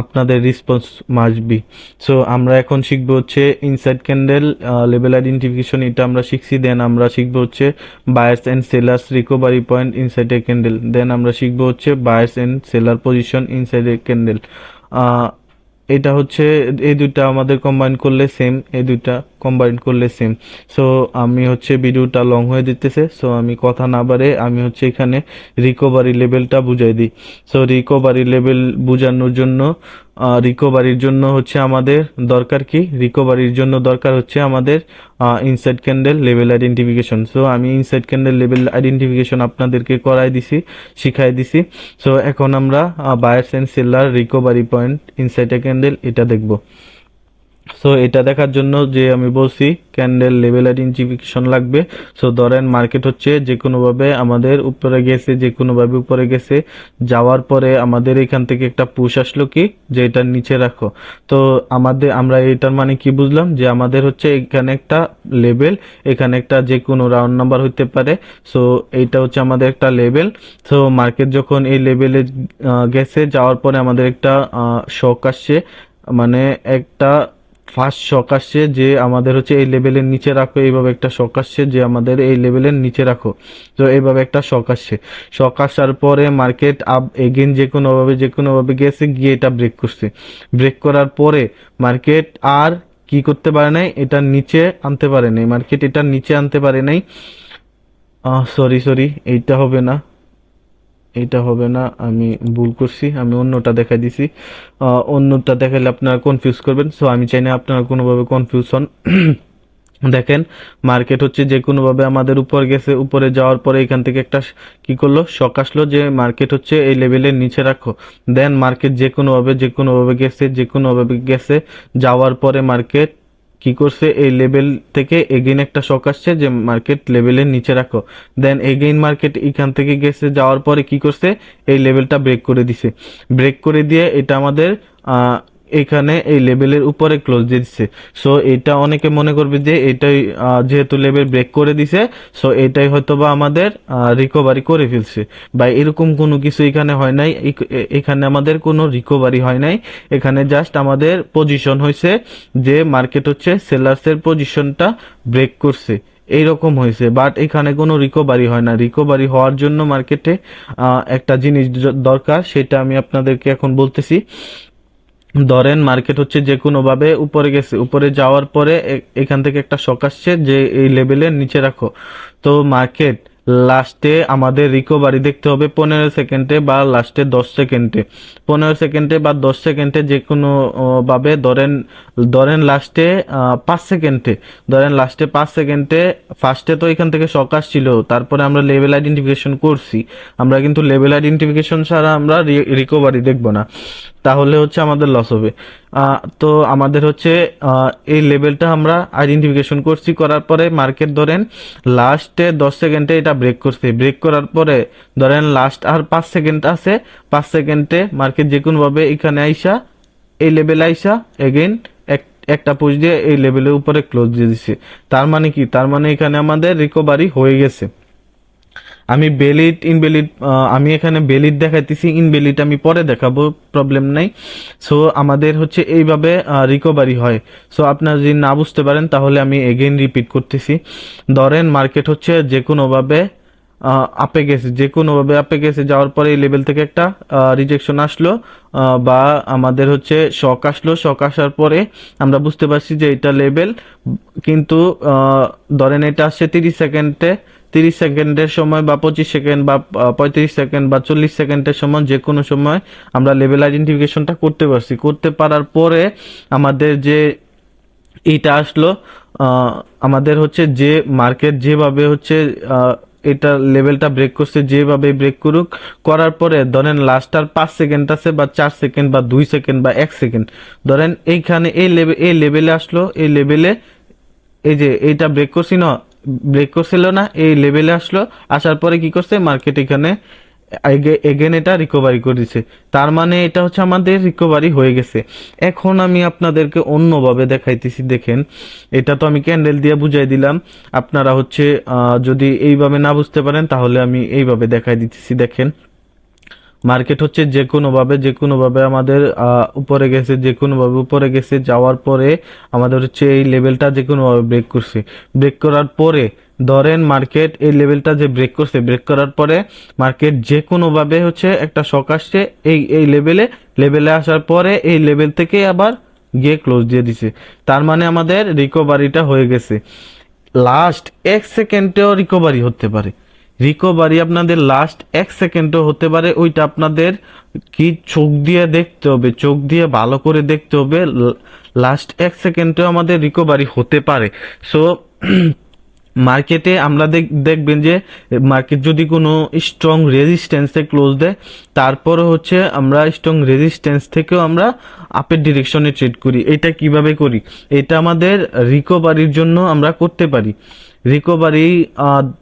আপনাদের রেসপন্স মাস্ট বি। সো আমরা এখন শিখবো হচ্ছে ইনসাইড ক্যান্ডেল লেভেল আইডেন্টিফিকেশন, এটা আমরা শিখছি। দেন আমরা শিখবো হচ্ছে buyers and sellers recovery point inside a candle. Then আমরা শিখবো হচ্ছে buyers and seller position inside a candle. এটা হচ্ছে এই দুইটা আমাদের কম্বাইন করলে সেম, এই দুইটা কম্বাইন করলে সেম। সো আমি হচ্ছে ভিডিওটা লং হয়ে দিতেছে, সো আমি কথা না বাড়ে আমি হচ্ছে এখানে রিকভারি লেভেলটা বুঝাই দিই। সো রিকভারি লেভেল বুঝানোর জন্য রিকভারির জন্য হচ্ছে আমাদের দরকার কি, রিকভারির জন্য দরকার হচ্ছে আমাদের inside candle level identification. So আমি ইনসাইড ক্যান্ডেল লেভেল আইডেন্টিফিকেশন আপনাদেরকে করাই দিছি, শিখাই দিছি। সো এখন আমরা buyers and seller recovery point inside a candle এটা দেখব। সো এটা দেখার জন্য যে আমি বলছি ক্যান্ডেল লেভেল আইডেন্টিফিকেশন লাগবে। সো ধরেন মার্কেট হচ্ছে যে কোনোভাবে আমাদের উপরে গেছে, যে কোনোভাবে উপরে গেছে, যাওয়ার পরে আমাদের এখান থেকে একটা পুশ আসলো কি যে এটা নিচে রাখো। তো আমরা এটার মানে কি বুঝলাম যে আমাদের হচ্ছে এখানে একটা লেভেল, এখানে একটা যে কোনো রাউন্ড নাম্বার হইতে পারে। সো এইটা হচ্ছে আমাদের একটা লেভেল। সো মার্কেট যখন এই লেভেলে গেছে, যাওয়ার পরে আমাদের একটা শক আসছে, মানে একটা ফার্স্ট শক আসছে যে আমাদের হচ্ছে এই লেভেলের নিচে রাখো, এইভাবে একটা শক আসছে যে আমাদের এই লেভেলের নিচে রাখো। তো এইভাবে একটা শক আসছে, শক আসার পরে মার্কেট আপ এগেন যে কোনোভাবে গেছে, গিয়ে এটা ব্রেক করছে। ব্রেক করার পরে মার্কেট আর কি করতে পারে নাই, এটা নিচে আনতে পারে নাই, মার্কেট এটা নিচে আনতে পারে নাই। সরি এইটা হবে না, এটা হবে না, আমি ভুল করছি, আমি অন্যটা দেখাই দিছি। অন্যটা দেখাইলে আপনারা কনফিউজ করবেন। সো আমি চাই না আপনারা কোনোভাবে কনফিউজ হন। দেখেন মার্কেট হচ্ছে যে কোনোভাবে আমাদের উপর গেছে, উপরে যাওয়ার পরে এখান থেকে একটা কি করলো, শক আসলো যে মার্কেট হচ্ছে এই লেভেলের নিচে রাখো। দেন মার্কেট যে কোনোভাবে গেছে, যাওয়ার পরে মার্কেট কি করছে, এই লেভেল থেকে এগেইন একটা শক আসছে যে মার্কেট লেভেলের নিচে রাখো। দেন এগেইন মার্কেট এখান থেকে গেছে, যাওয়ার পরে কি করছে, এই লেভেলটা ব্রেক করে দিছে। ব্রেক করে দিয়ে এটা আমাদের এখানে এই লেভেলের উপরে ক্লোজ দিয়ে দিচ্ছে। সো এটা অনেকে মনে করবে যে এটাই যেহেতু লেভেল ব্রেক করে দিছে, সো এটাই হয়তোবা আমাদের রিকভারি করে ফেলছে। বা এরকম কোনো কিছু এখানে হয় নাই, এখানে আমাদের কোনো রিকভারি হয় নাই। এখানে জাস্ট আমাদের পজিশন হয়েছে যে মার্কেট হচ্ছে সেলার্সের পজিশনটা ব্রেক করছে, এইরকম হয়েছে। বাট এখানে কোনো রিকভারি হয় না। রিকভারি হওয়ার জন্য মার্কেটে একটা জিনিস দরকার, সেটা আমি আপনাদেরকে এখন বলতেছি। ধরেন মার্কেট হচ্ছে যে কোনোভাবে উপরে গেছে, উপরে যাওয়ার পরে এখান থেকে একটা শক আসছে যে এই লেভেলের নিচে রাখো। তো মার্কেট লাস্টে আমাদের রিকভারি দেখতে হবে 15 সেকেন্ডে বা লাস্টে 10 সেকেন্ডে। 15 সেকেন্ডে বা 10 সেকেন্ডে যে কোনো ভাবে, ধরেন লাস্টে 5 সেকেন্ডে, ধরেন লাস্টে 5 সেকেন্ডে। ফার্স্টে তো এখান থেকে শক আসছিল, তারপরে আমরা লেভেল আইডেন্টিফিকেশন করছি। আমরা কিন্তু লেভেল আইডেন্টিফিকেশন ছাড়া আমরা রিকভারি দেখবো না, তাহলে হচ্ছে আমাদের লস হবে। তো আমাদের হচ্ছে এই লেভেলটা আমরা আইডেন্টিফিকেশন করছি, করার পরে মার্কেট ধরেন লাস্টে 10 সেকেন্ডে এটা ব্রেক করছে। ব্রেক করার পরে ধরেন লাস্ট আর 5 সেকেন্ড আছে, 5 সেকেন্ডে মার্কেট যে কোনোভাবে এখানে আইসা এই লেভেল আইসা এগেইন একটা পুশ দিয়ে এই লেভেলের উপরে ক্লোজ দিয়ে দিছে। তার মানে কি, তার মানে এখানে আমাদের রিকভারি হয়ে গেছে। আমি বেলিড ইনভ্যালিড, আমি এখানে বেলিড দেখাইতেছি, ইনভ্যালিড আমি পরে দেখাবো, প্রবলেম নাই। সো আমাদের হচ্ছে এইভাবে রিকভারি হয়। সো আপনারা যদি না বুঝতে পারেন তাহলে আমি এগেইন রিপিট করতেছি। ধরেন মার্কেট হচ্ছে যে কোনোভাবে আপে গেছে, যে কোনোভাবে আপে গেছে, যাওয়ার পরে এই লেভেল থেকে একটা রিজেকশন আসলো, বা আমাদের হচ্ছে শক আসলো। শক আসার পরে আমরা বুঝতে পারছি যে এটা লেভেল, কিন্তু ধরেন এটা আসছে 30 সেকেন্ডে, 30 সেকেন্ডের সময় বা 25 সেকেন্ড বা 35 সেকেন্ড বা 40 সেকেন্ডের সময়, যে কোনো সময় আমরা লেভেল আইডেন্টিফিকেশনটা করতে পারছি। করতে পারার পরে আমাদের যে এইটা আসলো, আমাদের হচ্ছে যে মার্কেট যেভাবে হচ্ছে এটা লেভেলটা ব্রেক করছে, যেভাবে ব্রেক করুক, করার পরে ধরেন লাস্ট আর 5 সেকেন্ড আছে বা 4 সেকেন্ড বা 2 সেকেন্ড বা 1 সেকেন্ড, ধরেন এইখানে এই লেভেলে আসলো, এই লেভেলে এই যে এইটা ব্রেক করছি না, ব্রেক করছিল না, এই লেভেলে আসলো, আসার পরে কি করছে মার্কেট এখানে এগেন এটা রিকভারি করে দিছে। তার মানে এটা হচ্ছে আমাদের রিকভারি হয়ে গেছে। এখন আমি আপনাদেরকে অন্যভাবে দেখাইতেছি, দেখেন। এটা তো আমি ক্যান্ডেল দিয়ে বুঝাই দিলাম। আপনারা হচ্ছে যদি এইভাবে না বুঝতে পারেন তাহলে আমি এইভাবে দেখাই দিতেছি, দেখেন। মার্কেট হচ্ছে যে কোনোভাবে আমাদের উপরে গেছে, যে কোনোভাবে উপরে গেছে, যাওয়ার পরে আমাদের হচ্ছে এই লেভেলটা যে কোনোভাবে ব্রেক করছে। ব্রেক করার পরে ধরেন মার্কেট এই লেভেলটা যে ব্রেক করছে, ব্রেক করার পরে মার্কেট যে কোনোভাবে হচ্ছে একটা শক আসছে এই লেভেলে আসার পরে এই লেভেল থেকে আবার গিয়ে ক্লোজ দিয়ে দিছে। তার মানে আমাদের রিকভারিটা হয়ে গেছে। লাস্ট 1 সেকেন্ডেও রিকভারি হতে পারে, রিকভারি আপনাদের লাস্ট 1 সেকেন্ডও হতে পারে। ওইটা আপনাদের কি চোখ দিয়ে দেখতে হবে, চোখ দিয়ে ভালো করে দেখতে হবে। লাস্ট 1 সেকেন্ডেও আমাদের রিকভারি হতে পারে। সো মার্কেটে আমরা দেখবেন যে মার্কেট যদি কোনো স্ট্রং রেজিস্ট্যান্সে ক্লোজ দেয়, তারপরে হচ্ছে আমরা স্ট্রং রেজিস্ট্যান্স থেকেও আমরা আপের ডিরেকশনে ট্রেড করি। এটা কিভাবে করি? এটা আমাদের রিকভারির জন্য আমরা করতে পারি। রিকভারি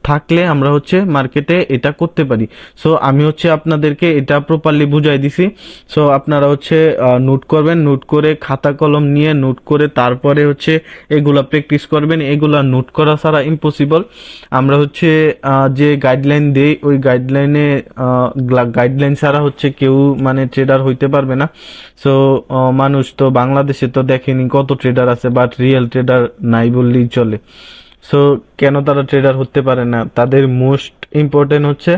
থাকলে আমরা হচ্ছে মার্কেটে এটা করতে পারি। সো আমি হচ্ছে আপনাদেরকে এটা প্রপারলি বুঝাই দিছি। সো আপনারা হচ্ছে নোট করবেন, নোট করে খাতা কলম নিয়ে নোট করে তারপরে হচ্ছে এগুলা প্র্যাকটিস করবেন। এগুলা নোট করা ছাড়া ইম্পসিবল। আমরা হচ্ছে যে গাইডলাইন দেই, ওই গাইডলাইন ছাড়া হচ্ছে কেউ মানে ট্রেডার হইতে পারবে না। সো মানুষ তো বাংলাদেশে তো দেখেনি কত ট্রেডার আছে, বাট রিয়েল ট্রেডার নাই বললেই চলে। সো কেন তারা ট্রেডার হতে পারে না? তাদের মোস্ট ইম্পর্টেন্ট হচ্ছে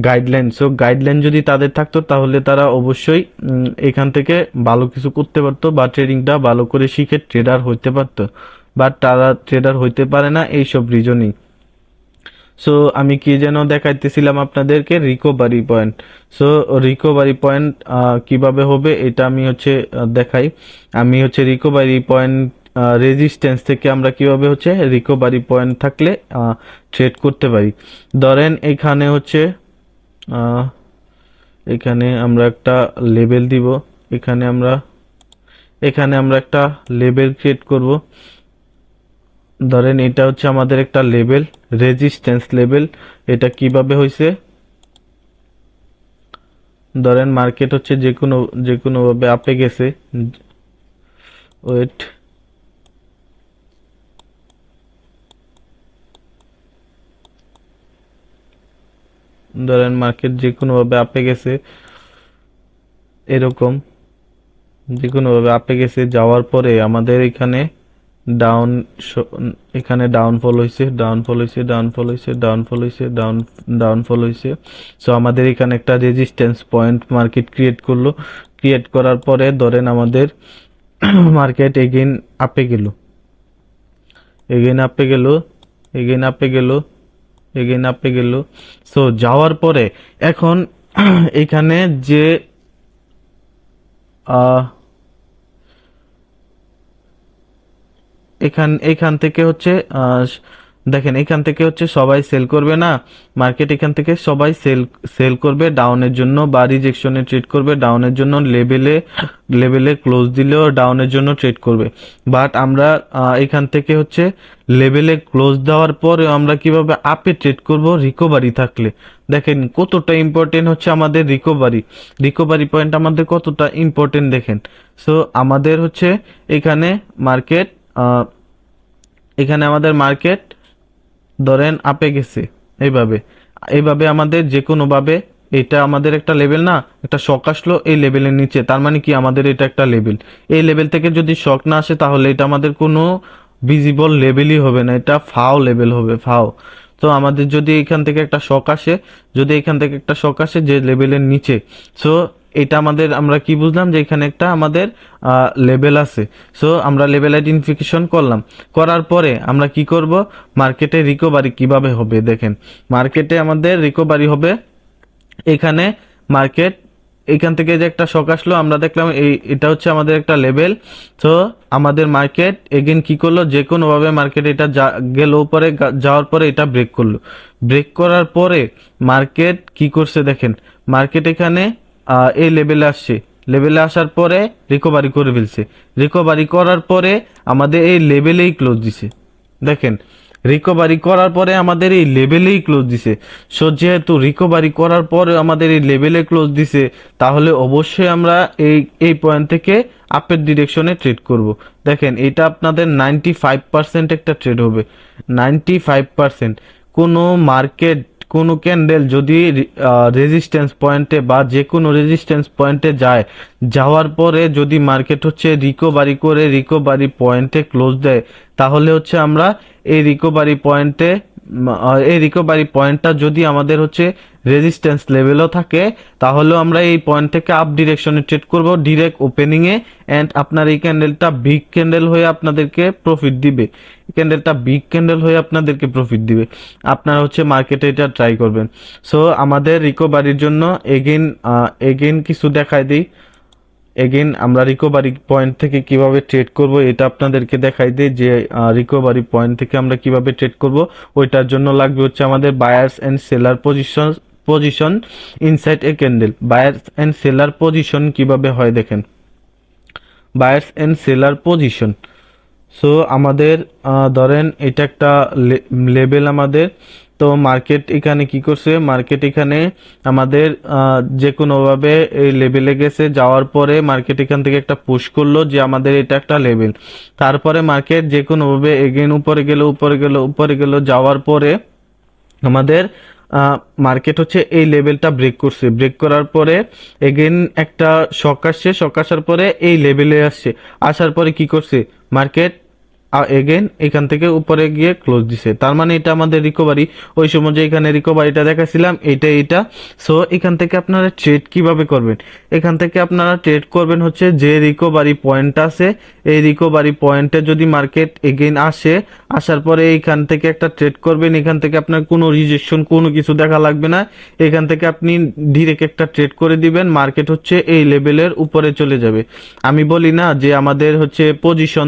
গাইডলাইন। সো গাইডলাইন যদি তাদের থাকতো তাহলে তারা অবশ্যই এখান থেকে ভালো কিছু করতে পারতো বা ট্রেডিংটা ভালো করে শিখে ট্রেডার হইতে পারতো। বাট তারা ট্রেডার হইতে পারে না এইসব রিজনেই। সো আমি কি যেন দেখাইতেছিলাম আপনাদেরকে, recovery point. So recovery point কিভাবে হবে এটা আমি হচ্ছে দেখাই। আমি হচ্ছে রিকভারি পয়েন্ট রেজিস্ট্যান্স থেকে আমরা কিভাবে হচ্ছে রিকভারি পয়েন্ট থাকলে ট্রেড করতে পারি। ধরেন এখানে হচ্ছে আহ, এখানে আমরা একটা লেভেল দিব, এখানে আমরা একটা লেভেল ক্রিয়েট করব। ধরেন এটা হচ্ছে আমাদের একটা লেভেল, রেজিস্ট্যান্স লেভেল। এটা কিভাবে হয়েছে? ধরেন মার্কেট হচ্ছে যে কোনো ভাবে আপে গেছে, ওয়েট, ধরেন মার্কেট যে কোনো ভাবে আপে গেছে, এরকম যে কোনো ভাবে আপে গেছে, যাওয়ার পরে আমাদের এখানে ডাউন, এখানে ডাউনফল হয়েছে, ডাউনফল হয়েছে। সো আমাদের এখানে একটা রেজিস্ট্যান্স পয়েন্ট মার্কেট ক্রিয়েট করলো। ক্রিয়েট করার পরে ধরেন আমাদের মার্কেট এগেইন আপে গেল, এগেইন আপে গেল, এগেইন আপে গেল, এগেইন আপে গেল। সো যাওয়ার পরে এখন এখানে যে আহ এখান থেকে হচ্ছে দেখেন এখান থেকে হচ্ছে সবাই সেল করবে না, মার্কেট এখান থেকে সবাই সেল করবে ডাউনের জন্য বা রিজেকশনে ট্রেড করবে ডাউনের জন্য, লেভেলে ক্লোজ দিলেও ডাউনের জন্য ট্রেড করবে। বাট আমরা এখান থেকে হচ্ছে লেভেলে ক্লোজ দেওয়ার পরে আমরা কিভাবে আপে ট্রেড করব রিকভারি থাকলে। দেখেন কতটা ইম্পর্টেন্ট হচ্ছে আমাদের রিকভারি পয়েন্ট আমাদের কতটা ইম্পর্টেন্ট দেখেন। সো আমাদের হচ্ছে এখানে মার্কেট আমাদের মার্কেট ধরেন আপে গেছে, এইভাবে এইভাবে আমাদের যে কোনো ভাবে, এটা আমাদের একটা লেভেল না, একটা শক আসলো এই লেভেলের নিচে, তার মানে কি আমাদের এটা একটা লেভেল। এই লেভেল থেকে যদি শক না আসে তাহলে এটা আমাদের কোনো ভিজিবল লেভেলই হবে না, এটা ফাও লেভেল হবে, ফাও। তো আমাদের যদি এখান থেকে একটা শক আসে, যে লেভেলের নিচে, সো এটা আমাদের, আমরা কি বুঝলাম যে এখানে একটা আমাদের লেভেল আছে। সো আমরা লেভেল আইডেন্টিফিকেশন করলাম, করার পরে আমরা কি করব, মার্কেটে রিকভারি কিভাবে হবে দেখেন। মার্কেটে আমাদের রিকভারি হবে এখানে, মার্কেট এখান থেকে যে একটা শক আসলো আমরা দেখলাম এটা হচ্ছে আমাদের একটা লেভেল। তো আমাদের মার্কেট এগেন কি করলো, যে কোনো ভাবে মার্কেট এটা গেল উপরে, যাওয়ার পরে এটা ব্রেক করার পরে মার্কেট কি করছে দেখেন, মার্কেট এখানে এই লেভেলে আসার পরে রিকভারি করে ফেলছে, রিকভারি করার পরে আমাদের এই লেভেলেই ক্লোজ দিছে। দেখেন রিকভারি করার পরে আমাদের এই লেভেলেই ক্লোজ দিছে। সো যেহেতু রিকভারি করার পরে আমাদের এই লেভেলে ক্লোজ দিছে, তাহলে অবশ্যই আমরা এই পয়েন্ট থেকে আপের ডিরেকশনে ট্রেড করব। দেখেন এটা আপনাদের 95% একটা ট্রেড হবে, 95%। কোনো মার্কেট, কোনো ক্যান্ডেল যদি রেজিস্ট্যান্স পয়েন্টে বা যে কোনো রেজিস্ট্যান্স পয়েন্টে যাওয়ার পরে যদি মার্কেট হচ্ছে রিকভারি পয়েন্টে ক্লোজ দেয়, তাহলে হচ্ছে আমরা এই রিকভারি পয়েন্টটা যদি আমাদের হচ্ছে রেজিস্ট্যান্স লেভেলও থাকে, তাহলেও আমরা এই পয়েন্ট থেকে আপ ডিরেকশনে ট্রেড করব ডিরেক্ট ওপেনিং এ। এন্ড আপনার এই ক্যান্ডেলটা বিগ ক্যান্ডেল হয়ে আপনাদেরকে প্রফিট দিবে, আপনারা হচ্ছে মার্কেটে এটা ট্রাই করবেন। সো আমাদের রিকভারির জন্য এগেইন কিছু দেখাই দিই। এগেইন আমরা রিকভারি পয়েন্ট থেকে কিভাবে ট্রেড করব এটা আপনাদেরকে দেখাই দিই, যে রিকভারি পয়েন্ট থেকে আমরা কিভাবে ট্রেড করব। ওইটার জন্য লাগবে হচ্ছে আমাদের buyers and seller position inside a candle. Buyers and seller position কিভাবে হয় দেখেন, buyers and seller position. So আমাদের ধরেন এটা একটা লেভেল আমাদের। তো মার্কেট এখানে কি করছে, মার্কেট এখানে আমাদের যে কোনোভাবে এই লেভেলে গেছে, যাওয়ার পরে মার্কেট এখান থেকে একটা পুশ করলো যে আমাদের এটা একটা লেভেল। তারপরে মার্কেট যে কোনোভাবে এগেন উপরে গেল, যাওয়ার পরে আমাদের মার্কেট হচ্ছে এই লেভেলটা ব্রেক করার পরে এগেন একটা শক আসার পরে এই লেভেলে আসার পরে কি করছে মার্কেট এগেন এখান থেকে উপরে গিয়ে ক্লোজ দিছে। তার মানে এটা আমাদের রিকভারি। ওই সময় যে এখানে রিকভারিটা দেখাছিলাম এটা। সো এখান থেকে আপনারা ট্রেড কিভাবে করবেন, এখান থেকে আপনারা ট্রেড করবেন হচ্ছে যে রিকভারি পয়েন্ট আছে, এই রিকভারি পয়েন্টে যদি মার্কেট এগেন আসার পরে এইখান থেকে একটা ট্রেড করবেন। এখান থেকে আপনার কোনো রিজেকশন কোনো কিছু দেখা লাগবে না, এখান থেকে আপনি ডিরেক্ট একটা ট্রেড করে দিবেন, মার্কেট হচ্ছে এই লেভেলের উপরে চলে যাবে। আমি বলি না যে আমাদের হচ্ছে পজিশন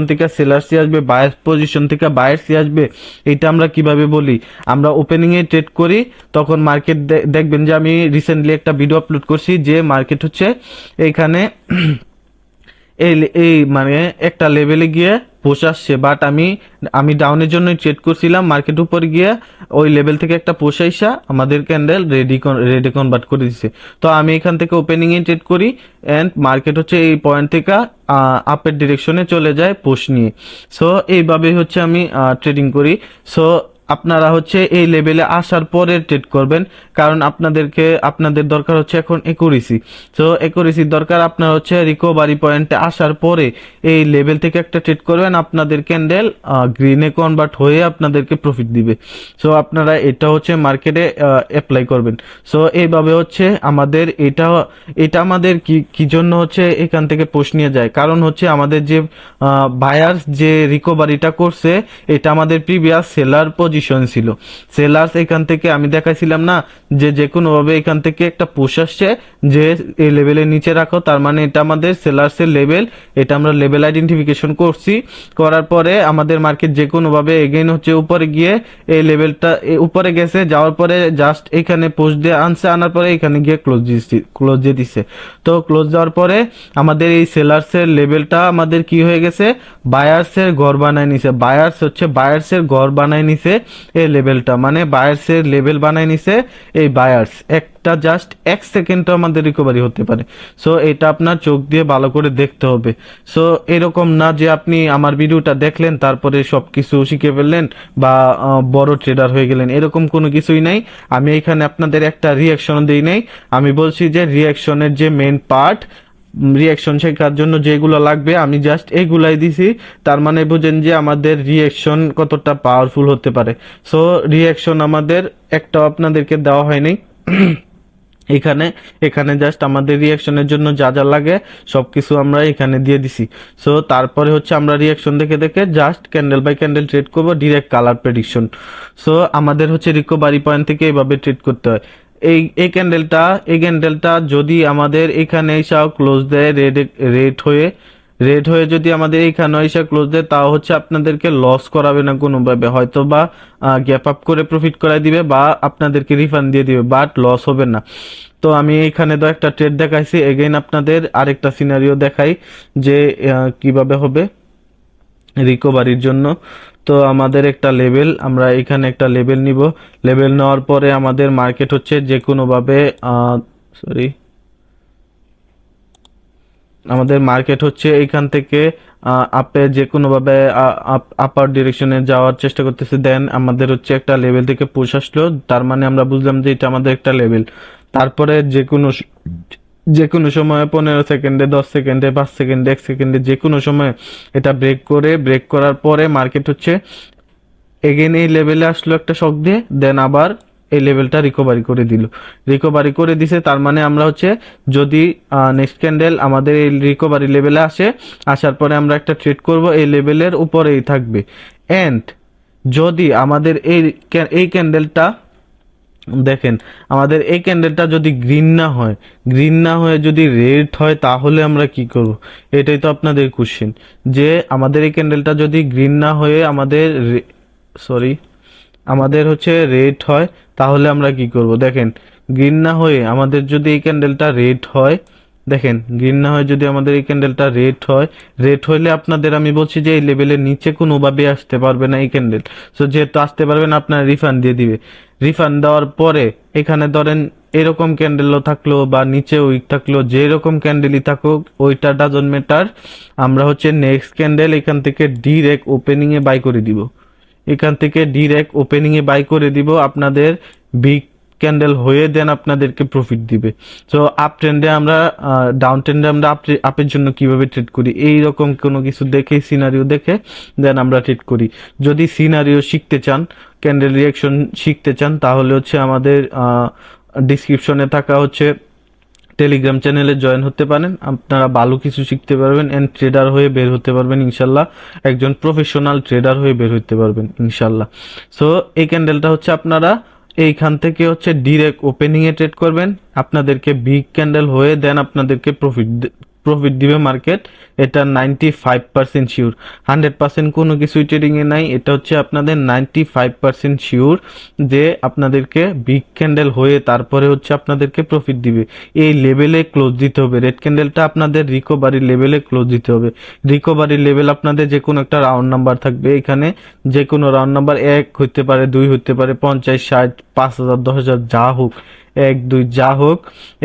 থেকে সেলার্সই আসবে, বায়ার্স পজিশন থেকে বায়ার্সই আসবে। এটা আমরা কিভাবে বলি, আমরা ওপেনিং এ ট্রেড করি, তখন মার্কেট দেখবেন যে আমি রিসেন্টলি একটা ভিডিও আপলোড করছি যে মার্কেট হচ্ছে এইখানে এই মানে একটা লেভেলে গিয়ে পুশ আসছে, বাট আমি ডাউনের জন্য ট্রেড করছিলাম, মার্কেট উপর গিয়ে ওই লেভেল থেকে একটা পুশ আইসা আমাদের ক্যান্ডেল রেডি কনভার্ট করে দিচ্ছে। তো আমি এখান থেকে ওপেনিং এ ট্রেড করি এন্ড মার্কেট হচ্ছে এই পয়েন্ট থেকে আপের ডিরেকশনে চলে যায় পুশ নিয়ে। সো এইভাবে হচ্ছে আমি ট্রেডিং করি। সো আপনারা হচ্ছে এই লেভেলে আসার পরে ট্রেড করবেন, কারণ আপনাদের দরকার হচ্ছে এখন একুরেসি। সো একুরেসির দরকার, আপনার হচ্ছে রিকভারি পয়েন্টে আসার পরে এই লেভেল থেকে একটা ট্রেড করবেন, আপনাদের ক্যান্ডেল গ্রিনে কনভার্ট হয়ে আপনাদেরকে প্রফিট দিবে। সো আপনারা এটা হচ্ছে মার্কেটে অ্যাপ্লাই করবেন। সো এইভাবে হচ্ছে আমাদের এটা আমাদের কি জন্য হচ্ছে এখান থেকে পুশ নিয়ে যায়, কারণ হচ্ছে আমাদের যে বায়ার্স যে রিকভারিটা করছে এটা আমাদের প্রিভিয়াস সেলার পজিশন পজিশন ছিল। সেলার্স এখান থেকে আমি দেখাইছিলাম না যে কোনোভাবে এখান থেকে একটা পুশ আসছে যে এই লেভেলের নিচে রাখো, তার মানে এটা আমাদের সেলার্সের লেভেল। এটা আমরা লেভেল আইডেন্টিফিকেশন করছি, করার পরে আমাদের মার্কেট যে কোনোভাবে এগেইন হচ্ছে উপরে গিয়ে এই লেভেলটা উপরে গেছে, যাওয়ার পরে জাস্ট এখানে পোস্ট দিয়ে আনছে, আনার পরে এখানে গিয়ে ক্লোজ দিয়ে দিছে। তো ক্লোজ দেওয়ার পরে আমাদের এই সেলার্সের লেভেলটা আমাদের কি হয়ে গেছে, বায়ার্সের ঘর বানায় নিছে। বায়ার্সের ঘর বানায় নিছে এই লেভেলটা, মানে বায়ার্সের লেভেল বানায় নিছে এই বায়ার্স। একটা জাস্ট 1 সেকেন্ডও আমাদের রিকভারি হতে পারে। সো এটা আপনার চোখ দিয়ে ভালো করে দেখতে হবে। সো এরকম না যে আপনি আমার ভিডিওটা দেখলেন তারপরে সবকিছু শিখে ফেললেন বা বড় ট্রেডার হয়ে গেলেন, এরকম কোনো কিছুই নাই। আমি এখানে আপনাদের একটা রিয়াকশন দিই নাই, আমি বলছি যে রিয়াকশনের যে মেন পার্ট, রিয়াকশন শেখার জন্য যেগুলো লাগবে আমি জাস্ট এগুলাই দিছি। তার মানে বুঝেন যে আমাদের রিয়াকশন কতটা পাওয়ারফুল হতে পারে। সো রিয়াকশন আমাদের একটাও আপনাদেরকে দেওয়া হয়নি এখানে। এখানে জাস্ট আমাদের রিয়াকশনের জন্য যা যা লাগে সবকিছু আমরা এখানে দিয়ে দিছি। সো তারপরে হচ্ছে আমরা রিয়াকশন দেখে দেখে just candle by candle trade করব, ডিরেক্ট কালার প্রেডিকশন। সো আমাদের হচ্ছে রিকভারি পয়েন্ট থেকে এইভাবে ট্রেড করতে হয়। এই ক্যান্ডেলটা যদি আমাদের এখানে এসে ক্লোজ দেয় রেড হয়ে যদি আমাদের এইখানে এসে ক্লোজ দেয়, তাও হচ্ছে আপনাদেরকে লস করাবে না কোনোভাবে, হয়তো বা গ্যাপ আপ করে প্রফিট করাই দিবে বা আপনাদেরকে রিফান্ড দিয়ে দিবে, বাট লস হবে না। তো আমি এখানে তো একটা ট্রেড দেখাইছি, এগেইন আপনাদের আরেকটা সিনারিও দেখাই যে কিভাবে হবে রিকভারির জন্য। তো আমাদের একটা লেভেল, আমরা এখানে একটা লেভেল নিব। লেভেল নেওয়ার পরে আমাদের মার্কেট হচ্ছে যে কোনোভাবে আমাদের মার্কেট হচ্ছে এইখান থেকে আপে যে কোনোভাবে আপার ডিরেকশনে যাওয়ার চেষ্টা করতেছে। দেন আমাদের হচ্ছে একটা লেভেল থেকে পুশ আসলো, তার মানে আমরা বুঝলাম যে এটা আমাদের একটা লেভেল। তারপরে যে কোনো সময় 15 সেকেন্ডে, 10 সেকেন্ডে, 5 সেকেন্ডে, 1 সেকেন্ডে যে কোনো সময় এটা ব্রেক করার পরে মার্কেট হচ্ছে এগেন এই লেভেলে আসলো একটা শক দিয়ে, দেন আবার এই লেভেলটা রিকভারি করে দিছে। তার মানে আমরা হচ্ছে যদি নেক্সট ক্যান্ডেল আমাদের এই রিকভারি লেভেলে আসার পরে আমরা একটা ট্রেড করব, এই লেভেলের উপরেই থাকবে। এন্ড যদি আমাদের এই ক্যান্ডেলটা দেখেন, আমাদের এই ক্যান্ডেলটা যদি গ্রিন না হয় যদি রেড হয়, তাহলে আমরা কি করব? এটাই তো আপনাদের কোশ্চেন, যে আমাদের এই ক্যান্ডেলটা যদি গ্রিন না হয়ে আমাদের হচ্ছে রেড হয়, তাহলে আমরা কি করব? দেখেন, গ্রিন না হয়ে আমাদের যদি এই ক্যান্ডেলটা রেড হয়, দেখেন গ্রিন না হয়ে যদি আমাদের এই ক্যান্ডেলটা রেড হইলে আপনাদের আমি বলছি যে এই লেভেলের নিচে কোনোভাবে আসতে পারবে না এই ক্যান্ডেল। সো যেহেতু আসতে পারবে না, আপনার রিফান্ড দিয়ে দিবে। রিফান্ড দেওয়ার পরে এখানে ধরেন এরকম ক্যান্ডেলও থাকলো বা নিচে উইক থাকলো, যে রকম ক্যান্ডেলই থাকুক ওইটা ডাজন্ট ম্যাটার, আমরা হচ্ছে নেক্সট ক্যান্ডেল এখান থেকে ডিরেক্ট ওপেনিং এ বাই করে দিব। আপনাদের বিগ ক্যান্ডেল হয়ে দেন আপনাদেরকে প্রফিট দিবে। সো আপ ট্রেন্ডে আমরা ডাউন ট্রেন্ডে আমরা আপের জন্য কিভাবে ট্রেড করি, এই রকম কোনো কিছু দেখে সিনারিও দেখে দেন আমরা ট্রেড করি। যদি সিনারিও শিখতে চান, ক্যান্ডেল রিয়াকশন শিখতে চান, তাহলে হচ্ছে আমাদের ডিসক্রিপশনে থাকা হচ্ছে টেলিগ্রাম চ্যানেলে জয়েন হতে পারেন। আপনারা ভালো কিছু শিখতে পারবেন এন্ড ট্রেডার হয়ে বের হতে পারবেন ইনশাল্লাহ। একজন প্রফেশনাল ট্রেডার হয়ে বের হতে পারবেন ইনশাল্লাহ। সো এই ক্যান্ডেলটা হচ্ছে আপনারা এইখান থেকে হচ্ছে ডিরেক্ট ওপেনিং এ ট্রেড করবেন, আপনাদেরকে বিগ ক্যান্ডেল হয়ে দেন আপনাদেরকে প্রফিট দিবে মার্কেট। এটা 95% শিওর, 100% কোনো কিছুই ট্রেডিং এ নাই। এটা হচ্ছে আপনাদের 95% শিওর যে আপনাদেরকে বিগ ক্যান্ডেল হয়ে তারপরে হচ্ছে আপনাদেরকে প্রফিট দিবে। এই লেভেলে ক্লোজ দিতে হবে, রেড ক্যান্ডেলটা আপনাদের রিকভারি লেভেলে ক্লোজ দিতে হবে। রিকভারি লেভেল আপনাদের যে কোনো একটা রাউন্ড নাম্বার থাকবে, এখানে যে কোনো রাউন্ড নাম্বার 1 হতে পারে, 2 হতে পারে, 50, 60, 5000, 10,000 যা হোক, 1, 2 যা হোক,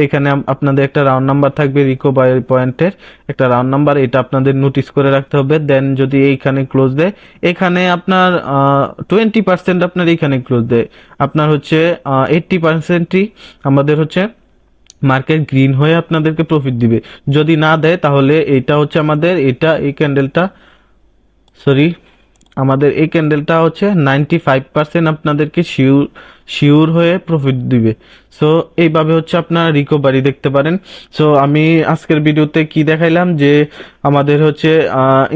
এখানে আপনাদের একটা রাউন্ড নাম্বার থাকবে রিকভারি পয়েন্টের একটা রাউন্ড নাম্বার, এটা আপনাদের নোটিস করে রাখতে হবে। দেন যদি এইখানে ক্লোজ দেয়, এখানে আপনার 20% আপনার এইখানে ক্লোজ দেয়, আপনার হচ্ছে 80%ই আমাদের হচ্ছে মার্কেট গ্রিন হয়ে আপনাদেরকে প্রফিট দিবে। যদি না দেয় তাহলে এটা হচ্ছে আমাদের এই ক্যান্ডেলটা আমাদের এই ক্যান্ডেলটা হচ্ছে 95% আপনাদেরকে শিওর শিওর হয়ে প্রফিট দিবে। সো এইভাবে হচ্ছে আপনারা রিকভারি দেখতে পারেন। সো আমি আজকের ভিডিওতে কি দেখাইলাম যে আমাদের হচ্ছে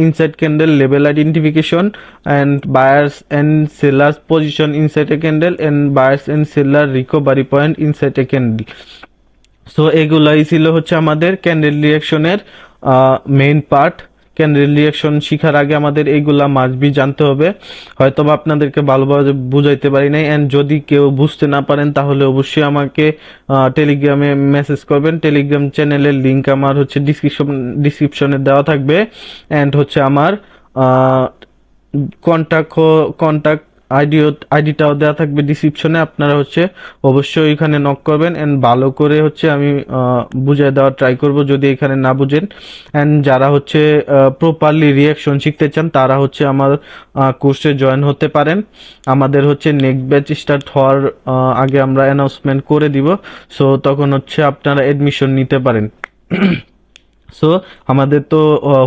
inside candle level identification and buyers and sellers position inside a candle and buyers and seller recovery point inside a candle. So এগুলাই ছিল হচ্ছে আমাদের ক্যান্ডেল রিয়াকশনের মেইন পার্ট। ক্যান্ডেল রিয়াকশন শিখার আগে আমাদের এইগুলা মাস্ট বি জানতে হবে। হয়তো বা আপনাদেরকে ভালোভাবে বুঝাইতে পারি নাই, অ্যান্ড যদি কেউ বুঝতে না পারেন তাহলে অবশ্যই আমাকে টেলিগ্রামে মেসেজ করবেন। টেলিগ্রাম চ্যানেলের লিংক আমার হচ্ছে ডিসক্রিপশনে দেওয়া থাকবে, অ্যান্ড হচ্ছে আমার কন্টাক্ট কন্টাক্ট আইডিটাও দেওয়া থাকবে ডিসক্রিপশনে। আপনারা হচ্ছে অবশ্যই এখানে নক করবেন, এন্ড ভালো করে হচ্ছে আমি বুঝিয়ে দেওয়ার ট্রাই করব যদি এখানে না বুঝেন। এন্ড যারা হচ্ছে প্রপারলি রিয়াকশন শিখতে চান তারা হচ্ছে আমার কোর্সে জয়েন হতে পারেন। আমাদের হচ্ছে নেক্সট ব্যাচ স্টার্ট হওয়ার আগে আমরা অ্যানাউন্সমেন্ট করে দিব। সো তখন হচ্ছে আপনারা এডমিশন নিতে পারেন। সো আমাদের তো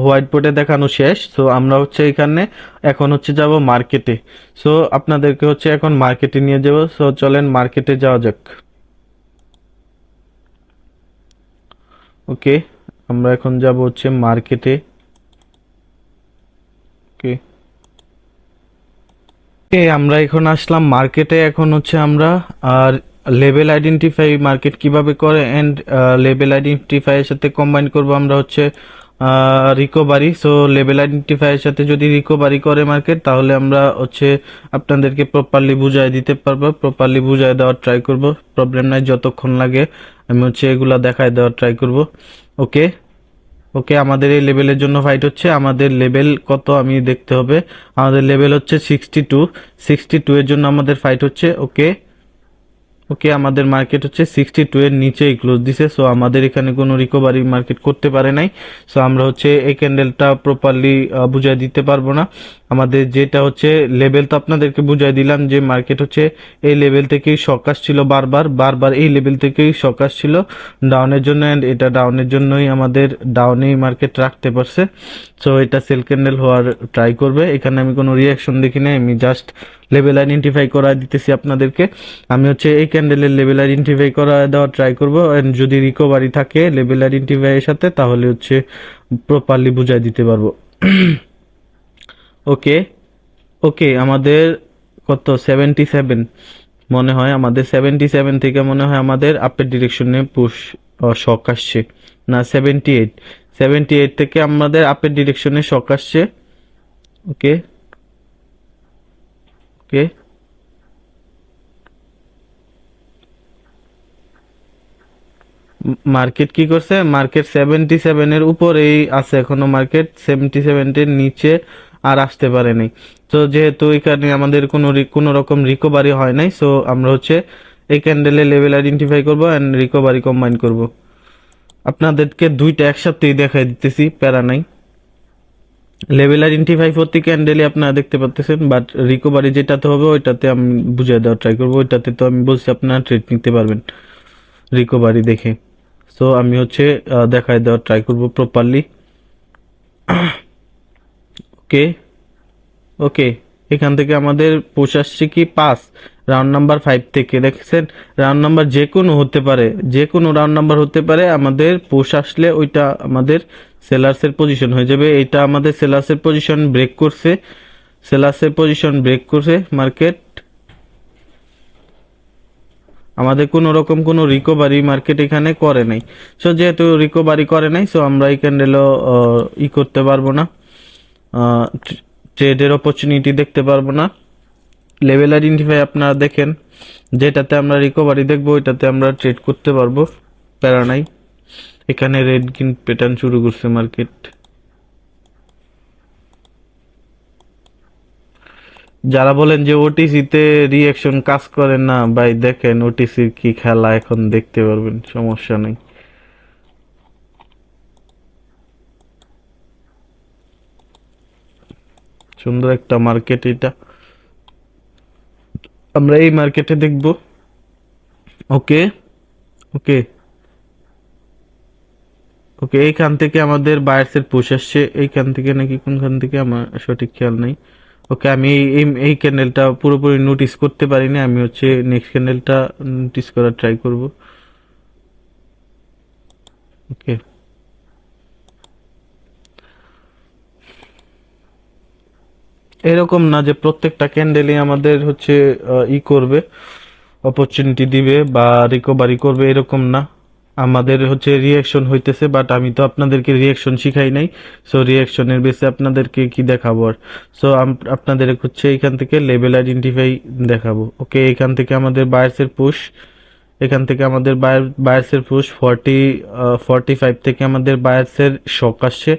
হোয়াইট বোর্ডে দেখানো শেষ। সো আমরা হচ্ছে এখানে এখন হচ্ছে যাব মার্কেটে। সো আপনাদেরকে হচ্ছে এখন মার্কেটে নিয়ে যাব। সো চলেন মার্কেটে যাওয়া যাক। ওকে, আমরা এখন যাব হচ্ছে মার্কেটে। ওকে আমরা এখন আসলাম মার্কেটে। এখন হচ্ছে আমরা আর লেভেল আইডেন্টিফাই মার্কেট কিভাবে করে, এন্ড লেভেল আইডেন্টিফাই এর সাথে কম্বাইন করব আমরা হচ্ছে রিকভারি। সো লেভেল আইডেন্টিফাই এর সাথে যদি রিকভারি করে মার্কেট তাহলে আমরা হচ্ছে আপনাদেরকে প্রপারলি বুঝাই দিতে পারবো, প্রপারলি বুঝাই দেওয়ার ট্রাই করব। প্রবলেম নাই, যতক্ষণ লাগে আমি হচ্ছে এগুলা দেখায় দেওয়ার ট্রাই করব। ওকে ওকে, আমাদের এই লেভেলের জন্য ফাইট হচ্ছে। আমাদের লেভেল কত আমি দেখতে হবে। আমাদের লেভেল হচ্ছে 62। 62 এর জন্য আমাদের ফাইট হচ্ছে। ওকে ওকে, আমাদের মার্কেট হচ্ছে 62 এর নিচেই ক্লোজ দিছে। সো আমাদের এখানে কোনো রিকভারি মার্কেট করতে পারে নাই। সো আমরা হচ্ছে এই ক্যান্ডেলটা প্রপারলি বুঝাই দিতে পারবো না। আমাদের যেটা হচ্ছে লেভেল তো আপনাদেরকে বুঝাই দিলাম যে মার্কেট হচ্ছে এই লেভেল থেকেই শক আসছিল, বারবার বারবার এই লেভেল থেকেই শক আসছিল ডাউনের জন্য, এন্ড এটা ডাউনের জন্যই আমাদের ডাউনেই মার্কেট রাখতে পারছে। সো এটা সেল ক্যান্ডেল হওয়ার ট্রাই করবে। এখানে আমি কোনো রিয়াকশন দেখি না, আমি জাস্ট লেভেল আইডেন্টিফাই করা দিতেছি আপনাদেরকে। আমি হচ্ছে এই ক্যান্ডেলের লেভেল আইডেন্টিফাই করা দেওয়ার ট্রাই করব, এন্ড যদি রিকভারি থাকে লেভেল আইডেন্টিফাই এর সাথে তাহলে হচ্ছে প্রপারলি বুঝাই দিতে পারবো। ওকে ওকে, আমাদের কত 77 মনে হয়। আমাদের 77 থেকে মনে হয় আমাদের আপের ডিরেকশনে পুশ শক আসছে। না, 78। 78 থেকে আমাদের আপের ডিরেকশনে শক আসছে। ওকে ওকে, মার্কেট কি করছে? মার্কেট 77 এর উপরেই আছে এখনো, মার্কেট 77 এর নিচে আর আসতে পারে নাই। তো যেহেতু এখানে আমাদের কোনো রকম রিকভারি হয় নাই, সো আমরা হচ্ছে এই ক্যান্ডেলের লেভেল আইডেন্টিফাই করব এন্ড রিকভারি কম্বাইন করব। আপনাদেরকে দুইটা একসাথেই দেখাই দিতেছি, প্যারা নাই। লেভেল আইডেন্টিফাই প্রতি ক্যান্ডেলে আপনারা দেখতে পাচ্ছেন, বাট রিকভারি যেটাতে হবে ওইটাতে আমি বুঝিয়ে দেওয়ার ট্রাই করবো। ওইটাতে তো আমি বলছি আপনারা ট্রেড নিতে পারবেন রিকভারি দেখে। সো আমি হচ্ছে দেখায় দেওয়ার ট্রাই করব প্রপারলি। ওকে ওকে, এখান থেকে আমাদের পুশ আসছে কি 5, রাউন্ড নাম্বার 5 থেকে। দেখছেন, রাউন্ড নাম্বার যে কোনো হতে পারে, যে কোনো রাউন্ড নাম্বার হতে পারে। আমাদের পুশ আসলে ওইটা আমাদের সেলার্সের পজিশন হয়ে যাবে। এটা আমাদের সেলার্সের পজিশন ব্রেক করছে, সেলার্সের পজিশন ব্রেক করছে মার্কেট। আমাদের কোনো রকম কোনো রিকভারি মার্কেট এখানে করে নাই। সো যেহেতু রিকভারি করে নাই, সো আমরা এই ক্যান্ডেলও করতে পারবো না, ট্রেডের অপরচুনিটি দেখতে পারবো না। লেভেল আইডেন্টিফাই আপনারা দেখেন, যেটাতে আমরা রিকভারি দেখবো ওইটাতে আমরা ট্রেড করতে পারবো, প্যারা নাই। এখানে রেড গ্রিন প্যাটার্ন শুরু করছে মার্কেট। যারা বলেন যে ওটিসি তে রিঅ্যাকশন কাজ করে না, ভাই দেখেন ওটিসির কি খেলা এখন দেখতে পারবেন, সমস্যা নেই। সুন্দর একটা মার্কেট এটা, আমরা এই মার্কেটে দেখব। ওকে ওকে ওকে, এইখান থেকে আমাদের বায়ার্সের পুশ আসছে, এইখান থেকে নাকি কোনখান থেকে আমার সঠিক খেয়াল নাই। ওকে, আমি এই ক্যান্ডেলটা পুরোপুরি নোটিস করতে পারিনি, আমি হচ্ছে নেক্সট ক্যান্ডেলটা নোটিস করার ট্রাই করব। ওকে, এরকম না যে প্রত্যেকটা ক্যান্ডেলই আমাদের হচ্ছে করবে, অপরচুনিটি দিবে বা রিকভারি করবে, এরকম না। আমাদের হচ্ছে রিয়াকশন হইতেছে, বাট আমি তো আপনাদেরকে রিয়াকশন শিখাই নাই। সো রিয়াকশনের বেসে আপনাদেরকে কি দেখাবো আর। সো আপনাদের হচ্ছে এখান থেকে লেভেল আইডেন্টিফাই দেখাবো। ওকে, এখান থেকে আমাদের বায়ার্সের পুশ, এখান থেকে আমাদের বায়ার্সের পুশ 45 থেকে আমাদের বায়ার্সের শক আসছে।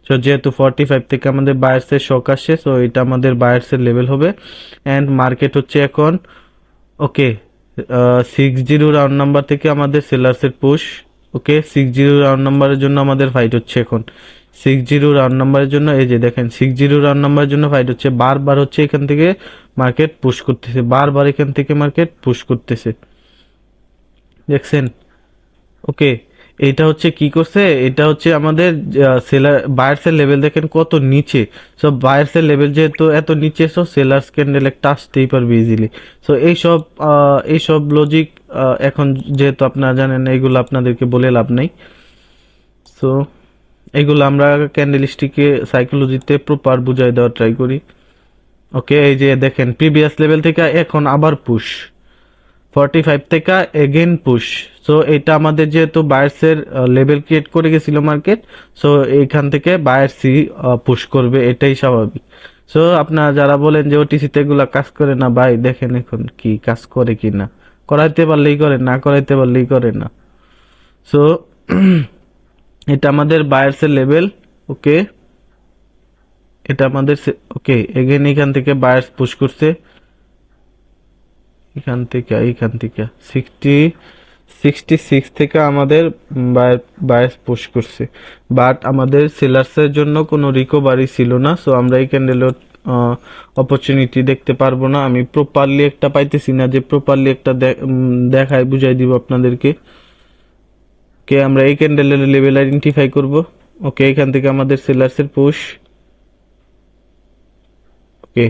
সো যেহেতু 45 থেকে আমাদের বায়ার্সের শক আসছে, সো এটা আমাদের বায়ার্সের লেভেল হবে। অ্যান্ড মার্কেট হচ্ছে এখন ওকে 60 রাউন্ড নাম্বার থেকে আমাদের সেলার্সের পুশ। ওকে, 60 রাউন্ড নাম্বারের জন্য আমাদের ফাইট হচ্ছে এখন। 60 রাউন্ড নাম্বারের জন্য এই যে দেখেন 60 রাউন্ড নাম্বারের জন্য ফাইট হচ্ছে, বারবার হচ্ছে এখান থেকে মার্কেট পুশ করতেছে, বারবার এখান থেকে মার্কেট পুশ করতেছে, দেখছেন? ওকে, এটা হচ্ছে কি করছে, এটা হচ্ছে আমাদের সেলার বায়ার্সের লেভেল দেখেন কত নিচে। সো বায়ার্সের লেভেল যেহেতু এত নিচে, সো সেলার্স ক্যান্ডেল একটা আসতেই পারবে ইজিলি। সো এইসব লজিক এখন যেহেতু আপনারা জানেন, এগুলো আপনাদেরকে বলে লাভ নাই। সো এগুলো আমরা ক্যান্ডেলিস্টিকে সাইকোলজিতে প্রপার বুঝাই দেওয়ার ট্রাই করি। ওকে, এই যে দেখেন প্রিভিয়াস লেভেল থেকে এখন আবার পুশ, 45 থেকে এগেন পুশ। সো এটা আমাদের যেহেতু বায়ার্সের লেভেল ক্রিয়েট করে গেছিল মার্কেট, সো এইখান থেকে বায়ার্সই পুশ করবে, এটাই স্বাভাবিক। সো আপনারা যারা বলেন যে ওটিসিতে এগুলা কাজ করে না, ভাই দেখেন এখন কি কাজ করে কি না, করাইতে পারলেই করে, না করাইতে পারলেই করে না। সো এটা আমাদের বায়ার্সের লেভেল। ওকে, এটা আমাদের ওকে, এগেন এখান থেকে বায়ার্স পুশ করছে, এইখান থেকে 66 থেকে আমাদের বায়াস পুশ করছে, বাট আমাদের সেলার্সের জন্য কোনো রিকভারি ছিল না। সো আমরা এই ক্যান্ডেলের অপরচুনিটি দেখতে পারবো না। আমি প্রপারলি একটা পাইতেছি না যে প্রপারলি একটা দেখায় বুঝাই দিব আপনাদেরকে। ওকে, আমরা এই ক্যান্ডেলের লেভেল আইডেন্টিফাই করব। ওকে, এখান থেকে আমাদের সেলার্সের পুশ। ওকে,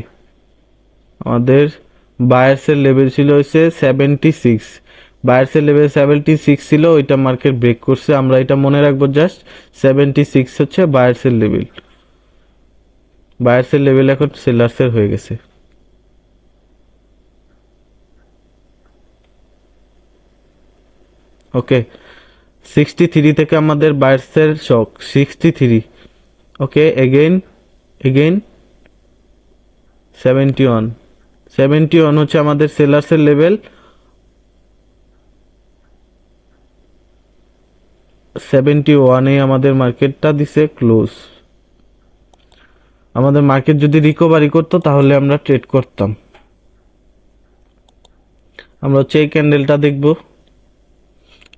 আমাদের বায়ার্সের লেভেল ছিল হচ্ছে 76, বায়ার্সের লেভেল 76 ছিল, ওইটা মার্কেট ব্রেক করছে। আমরা এটা মনে রাখবো, জাস্ট 76 হচ্ছে বায়ার্সের লেভেল। বায়ার্সের লেভেল এখন সেলার্সের হয়ে গেছে। ওকে, 63 থেকে আমাদের বায়ার্সের শক 63। ওকে, এগেইন 71 হচ্ছে আমাদের সেলার্সের লেভেল। 71-এ আমাদের মার্কেটটা দিছে ক্লোজ। আমাদের মার্কেট যদি রিকভারি করতো তাহলে আমরা ট্রেড করতাম। আমরা হচ্ছে এই ক্যান্ডেলটা দেখব,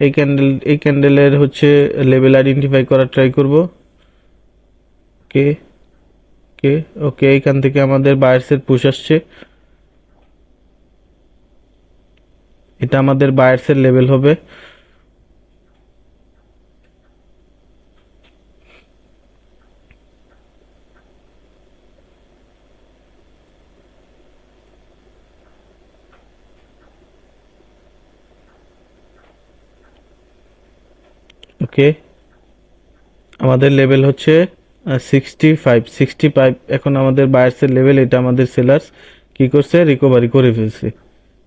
এই ক্যান্ডেলের হচ্ছে লেভেল আইডেন্টিফাই করার ট্রাই করব। ওকে ওকে ওকে, এখান থেকে আমাদের বায়ার্সের পুশ আসছে, এটা আমাদের বায়ার্সের লেভেল হবে। ওকে, আমাদের লেভেল হচ্ছে 65। এখন আমাদের বায়ার্সের লেভেল, এটা আমাদের সেলার্স কি করছে, রিকভারি করে ফেলছে।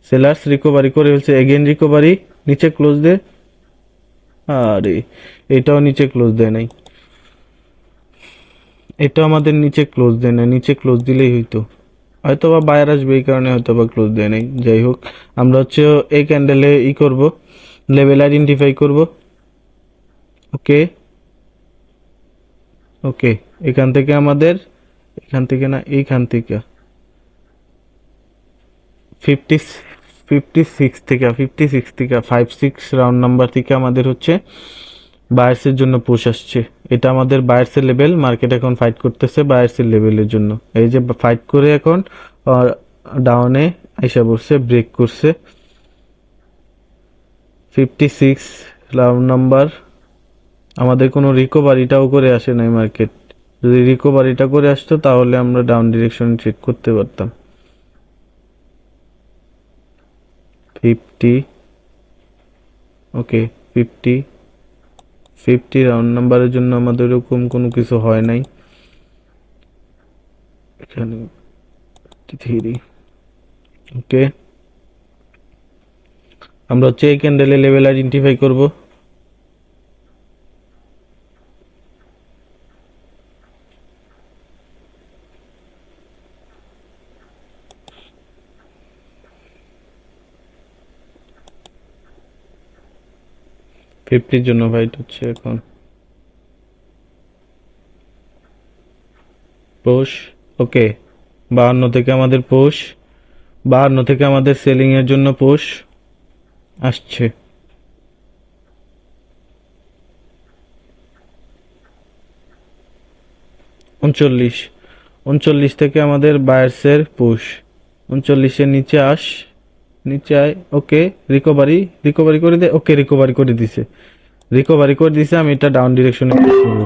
সেলার্স রিকভারি করে ফেলছে, এগেন রিকভারি, নিচে ক্লোজ দে। আরে এটাও নিচে ক্লোজ দেয় নাই, এটাও আমাদের নিচে ক্লোজ দেয় না, নিচে ক্লোজ দিলেই হইতো। হয়তো বা বায়ার আসবে এই কারণে হয়তো বা ক্লোজ দেয় নাই। যাই হোক, আমরা হচ্ছে এই ক্যান্ডেলে করব, লেভেল আইডেন্টিফাই করব। ওকে ওকে, এখান থেকে আমাদের, এখান থেকে না, এইখান থেকে 56 রাউন্ড নাম্বার থেকে আমাদের হচ্ছে বায়ার্সের জন্য পুশ আসছে। এটা আমাদের বায়ার্সের লেভেল, মার্কেট এখন ফাইট করতেছে বায়ার্সের লেভেলের জন্য। এই যে ফাইট করে এখন ডাউনে আইসা পড়ছে, ব্রেক করছে। 56 রাউন্ড নাম্বার, আমাদের কোনো রিকভারিটাও করে আসে নাই মার্কেট, যদি রিকভারিটা করে আসতো তাহলে আমরা ডাউন ডিরেকশনে ট্রেড করতে পারতাম। 50, ওকে 50 রাউন্ড নাম্বারের জন্য আমাদের এরকম কোনো কিছু হয় নাই। এখানে 3, ওকে আমরা হচ্ছে এই ক্যান্ডেলে লেভেল আইডেন্টিফাই করব। ফিফটির জন্য ফাইট হচ্ছে এখন। পুশ, ওকে 52 থেকে আমাদের পুশ, 52 থেকে আমাদের সেলিং এর জন্য পুশ আসছে। 39 থেকে আমাদের বায়ার্সের পুশ। 39-এর নিচে আয়, ওকে রিকভারি করে দে, ওকে রিকভারি করে দিছে। আমি এটা ডাউন ডিরেকশনে করব।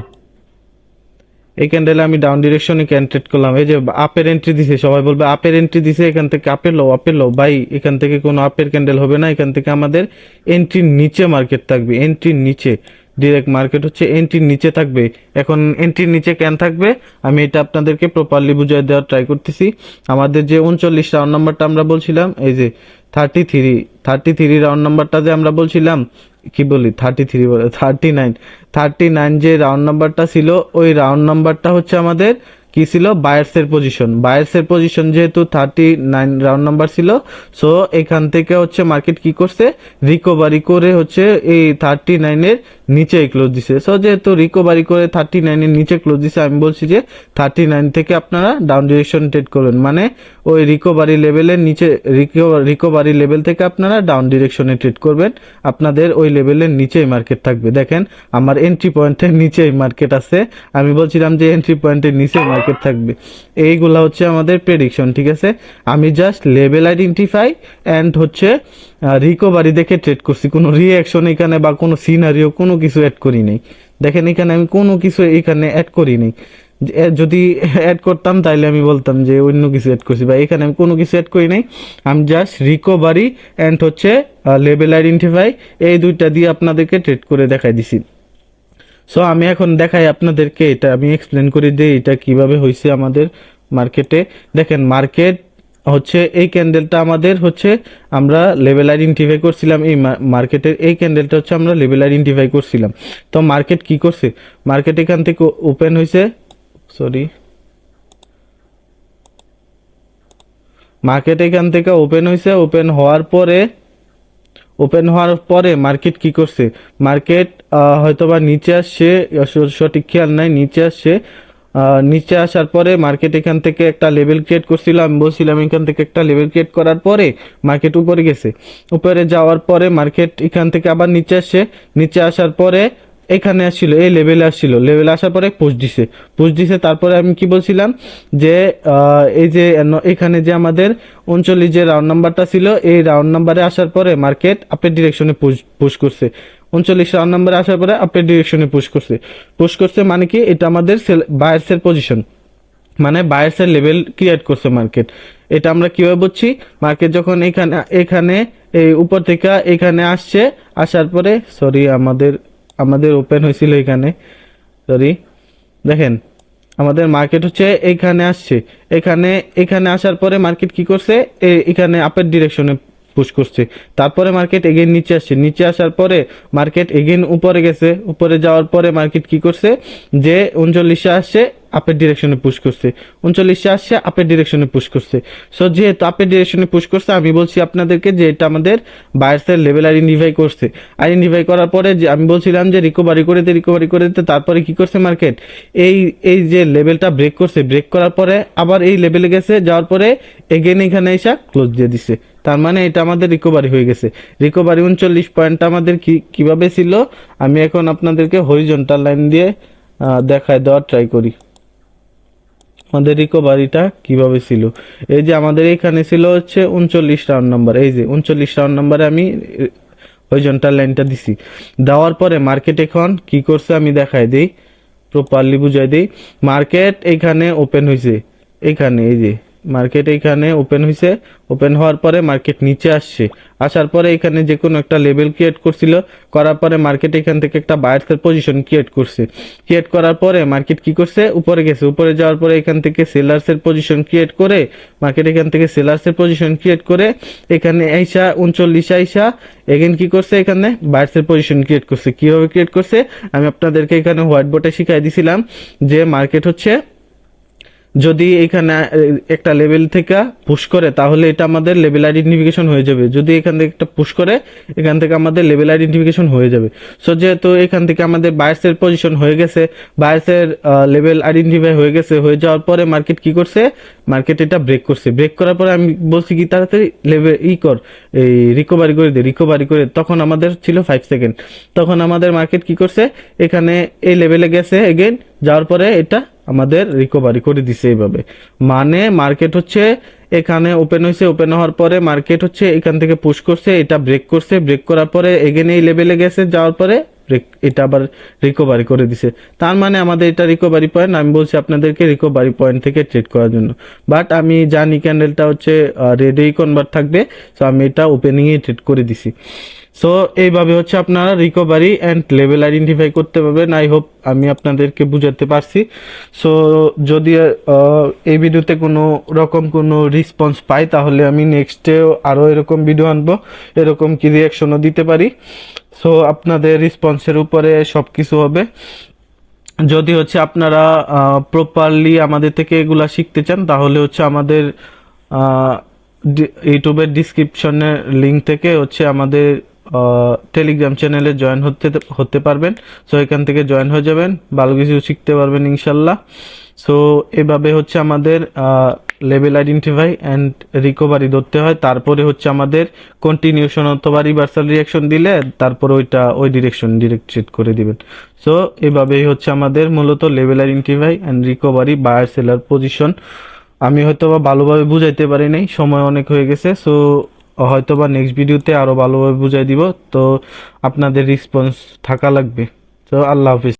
এই ক্যান্ডেলে আমি ডাউন ডিরেকশনে ক্যান্ট্রেট করলাম। এই যে আপের এন্ট্রি দিছে, সবাই বলবে আপের এন্ট্রি দিছে, এখান থেকে আপের লো ভাই, এখান থেকে কোনো আপের ক্যান্ডেল হবে না। এখান থেকে আমাদের এন্ট্রির নিচে মার্কেট থাকবে, এন্ট্রির নিচে ডিরেক্ট মার্কেট হচ্ছে এন্ট্রির নিচে থাকবে। এখন এন্ট্রির নিচে কেন থাকবে আমি এটা আপনাদেরকে প্রপারলি বুঝিয়ে দেওয়ার ট্রাই করতেছি। আমাদের যে 39 রাউন্ড নাম্বারটা আমরা বলছিলাম, এই যে 33 রাউন্ড নাম্বারটা যে আমরা বলছিলাম, কি বলি 33 বলে 39 যে রাউন্ড নাম্বারটা ছিল, ওই রাউন্ড নাম্বারটা হচ্ছে আমাদের কি ছিল, বায়ার্সের পজিশন যেহেতু 39 রাউন্ড নাম্বার ছিল, সো এখান থেকে হচ্ছে মার্কেট কি করছে, রিকভারি করে হচ্ছে এই 39 এর নিচে ক্লোজ দিছে। সো যেহেতু রিকভারি করে 39 এর নিচে ক্লোজ দিছে, আমি বলছি যে 39 থেকে আপনারা ডাউন ডিরেকশন ট্রেড করবেন, মানে ওই রিকভারি লেভেলের নিচে, রিকভারি লেভেল থেকে আপনারা ডাউন ডিরেকশনে ট্রেড করবেন। আপনাদের ওই লেভেলের নিচেই মার্কেট থাকবে। দেখেন আমার এন্ট্রি পয়েন্টের নিচেই মার্কেট আছে, আমি বলছিলাম যে এন্ট্রি পয়েন্টের নিচে মার্কেট থাকবে। এইগুলা হচ্ছে আমাদের প্রেডিকশন, ঠিক আছে। আমি জাস্ট লেভেল আইডেন্টিফাই অ্যান্ড হচ্ছে রিকভারি দেখে ট্রেড করছি, কোনো রিঅ্যাকশন এখানে বা কোনো সিনারিও কোনো কিছু অ্যাড করি নাই। দেখেন এখানে আমি কোনো কিছু এখানে অ্যাড করি নাই। যদি অ্যাড করতাম তাহলে আমি বলতাম যে অন্য কিছু অ্যাড করছি, বা এখানে আমি কোনো কিছু অ্যাড করি নাই। আমি জাস্ট রিকভারি অ্যান্ড হচ্ছে লেভেল আইডেন্টিফাই, এই দুইটা দিয়ে আপনাদেরকে ট্রেড করে দেখাই দিছি। সো আমি এখন দেখাই আপনাদেরকে, এটা আমি এক্সপ্লেন করে দিই এটা কিভাবে হয়েছে আমাদের মার্কেটে। দেখেন মার্কেট হচ্ছে এই ক্যান্ডেলটা আমাদের হচ্ছে আমরা লেভেল আইডেন্টিফাই করছিলাম, এই মার্কেটের এই ক্যান্ডেলটা হচ্ছে আমরা লেভেল আইডেন্টিফাই করছিলাম। তো মার্কেট কি করছে, মার্কেট এখান থেকে ওপেন হয়েছে, মার্কেট এখান থেকে ওপেন হয়েছে। ওপেন হওয়ার পরে মার্কেট কি করছে, মার্কেট হয়তোবা নিচে আসছে, সঠিক খেয়াল নাই, নিচে আসছে। নিচে আসার পরে মার্কেট এখান থেকে একটা লেভেল ক্রিয়েট করছিল, আমি বলছিলাম এখান থেকে একটা লেভেল ক্রিয়েট করার পরে মার্কেট উপরে গেছে। উপরে যাওয়ার পরে মার্কেট এখান থেকে আবার নিচে আসছে, নিচে আসার পরে এখানে আসছিল, এই লেভেলে আসছিল, লেভেলে আসার পরে পুশ দিছে। তারপরে আমি কি বলছিলাম যে এই যে এখানে যে আমাদের 39 যে রাউন্ড নাম্বারটা ছিল, এই রাউন্ড নাম্বারে আসার পরে মার্কেট আপের ডিরেকশনে পুশ করছে। 39 রাউন্ড নাম্বারে আসার পরে আপের ডিরেকশনে পুশ করছে মানে কি, এটা আমাদের বায়ার্সের পজিশন, মানে বায়ার্সের লেভেল ক্রিয়েট করছে মার্কেট। এটা আমরা কিভাবে বুঝছি, মার্কেট যখন এখানে এই উপর থেকে এখানে আসছে, আসার পরে আমাদের ওপেন হয়েছিল এখানে, দেখেন আমাদের মার্কেট হচ্ছে এখানে আসছে, এখানে আসার পরে মার্কেট কি করছে, এখানে আপের ডিরেকশনে পুশ করছে। তারপরে মার্কেট এগেইন নিচে আসছে, নিচে আসার পরে মার্কেট এগেইন উপরে গেছে, উপরে যাওয়ার পরে মার্কেট কি করছে, যে 39-এ আসছে আপের ডিরেকশনে পুশ করছে, 39-এ আসছে আপের ডিরেকশনে পুশ করছে। সো যেহেতু আপের ডিরেকশনে পুশ করছে, আমি বলছি আপনাদেরকে যে এটা আমাদের বায়ার্সের লেভেল আইডেন্টিফাই করছে। আইডেন্টিফাই করার পরে যে আমি বলছিলাম যে রিকভারি করে দিতে, তারপরে কি করছে মার্কেট, এই যে লেভেলটা ব্রেক করছে, ব্রেক করার পরে আবার এই লেভেলে গেছে, যাওয়ার পরে এগেন এখানে এসে ক্লোজ দিয়ে দিছে। তার মানে এটা আমাদের রিকভারি হয়ে গেছে। রিকভারি 39 পয়েন্টটা আমাদের কিভাবে ছিল, আমি এখন আপনাদেরকে হরিজন্টাল লাইন দিয়ে দেখায় দেওয়ার ট্রাই করি আমাদের রিকভারিটা কিভাবে ছিল। এই যে আমাদের এখানে ছিল হচ্ছে 39 রাউন্ড নাম্বার, এই যে 39 রাউন্ড নাম্বারে আমি হরিজন্টাল লাইনটা দিছি। দেওয়ার পরে মার্কেট এখন কি করছে আমি দেখাই দিই। প্রপারলি বুঝাই দিই। মার্কেট এইখানে ওপেন হয়েছে, এইখানে এই যে মার্কেট এইখানে ওপেন হয়েছে, ওপেন হওয়ার পরে মার্কেট নিচে আসছে, আসার পরে এখানে যে কোনো একটা লেভেল ক্রিয়েট করছিল, করার পরে মার্কেট এখান থেকে একটা বায়ার্সের পজিশন ক্রিয়েট করছে, ক্রিয়েট করার পরে মার্কেট কি করছে, উপরে গেছে, উপরে যাওয়ার পরে এখান থেকে সেলার্সের পজিশন ক্রিয়েট করে, মার্কেট এখান থেকে সেলার্সের পজিশন ক্রিয়েট করে এখানে আইসা 39 আইসা এগেন কি করছে, এখানে বায়ার্সের পজিশন ক্রিয়েট করছে। কিভাবে ক্রিয়েট করছে আমি আপনাদেরকে এখানে হোয়াইট বোর্ডে শিখাই দিছিলাম, যে মার্কেট হচ্ছে যদি এখানে একটা লেভেল থেকে পুশ করে তাহলে এটা আমাদের লেভেল আইডেন্টিফিকেশন হয়ে যাবে, যদি এখান থেকে একটা পুশ করে এখান থেকে আমাদের লেভেল আইডেন্টিফিকেশন হয়ে যাবে। সো যেহেতু এখান থেকে আমাদের বায়ার্সের পজিশন হয়ে গেছে, বায়ার্সের লেভেল আইডেন্টিফাই হয়ে গেছে, হয়ে যাওয়ার পরে মার্কেট কি করছে, মার্কেট এটা ব্রেক করছে, ব্রেক করার পরে আমি বলছি কি তাড়াতাড়ি লেভেল এই রিকভারি করে দে, রিকভারি করে, তখন আমাদের ছিল 5 সেকেন্ড, তখন আমাদের মার্কেট কি করছে, এখানে এই লেভেলে গেছে এগেন, যাওয়ার পরে এটা আমাদের রিকভারি করে দিছে এইভাবে। মানে মার্কেট হচ্ছে এখানে ওপেন হয়েছে, ওপেন হওয়ার পরে মার্কেট হচ্ছে এখান থেকে পুশ করছে, এটা ব্রেক করছে, ব্রেক করার পরে এগেন এই লেভেলে গেছে, যাওয়ার পরে এটা আবার রিকভারি করে দিছে। তার মানে আমাদের এটা রিকভারি পয়েন্ট, আমি বলছি আপনাদেরকে রিকভারি পয়েন্ট থেকে ট্রেড করার জন্য। বাট আমি জানি ক্যান্ডেলটা হচ্ছে রেডেই কনভার্ট থাকবে, সো আমি এটা ওপেনিংয়ে ট্রেড করে দিছি। সো এইভাবে হচ্ছে আপনারা রিকভারি অ্যান্ড লেভেল আইডেন্টিফাই করতে পারবেন। আই হোপ আমি আপনাদেরকে বুঝাতে পারছি। সো যদি এই ভিডিওতে কোনো রকম কোনো রেসপন্স পাই তাহলে আমি নেক্সটেও আরও এরকম ভিডিও আনবো, এরকম কি রিয়াকশনও দিতে পারি। সো আপনাদের রেসপন্সের উপরে সব কিছু হবে। যদি হচ্ছে আপনারা প্রপারলি আমাদের থেকে এগুলা শিখতে চান তাহলে হচ্ছে আমাদের ইউটিউবের ডিসক্রিপশনের লিঙ্ক থেকে হচ্ছে আমাদের টেলিগ্রাম চ্যানেলে জয়েন হতে পারবেন। সো এখান থেকে জয়েন হয়ে যাবেন, ভালো কিছু শিখতে পারবেন ইনশাল্লাহ। সো এভাবে হচ্ছে আমাদের লেভেল আইডেন্টিফাই অ্যান্ড রিকভারি ধরতে হয়, তারপরে হচ্ছে আমাদের কন্টিনিউশন অথবা রিভার্সাল রিয়াকশন দিলে তারপর ওইটা ওই ডিরেকশন ডিরেক্ট ট্রেড করে দিবেন। সো এভাবেই হচ্ছে আমাদের মূলত level identify and recovery, buyer seller position. আমি হয়তোবা ভালোভাবে বুঝাইতে পারি নাই, সময় অনেক হয়ে গেছে। সো হয়তোবা নেক্সট ভিডিওতে আরো ভালোভাবে বুঝাই দিব। তো আপনাদের রেসপন্স থাকা লাগবে। তো আল্লাহ হাফিজ।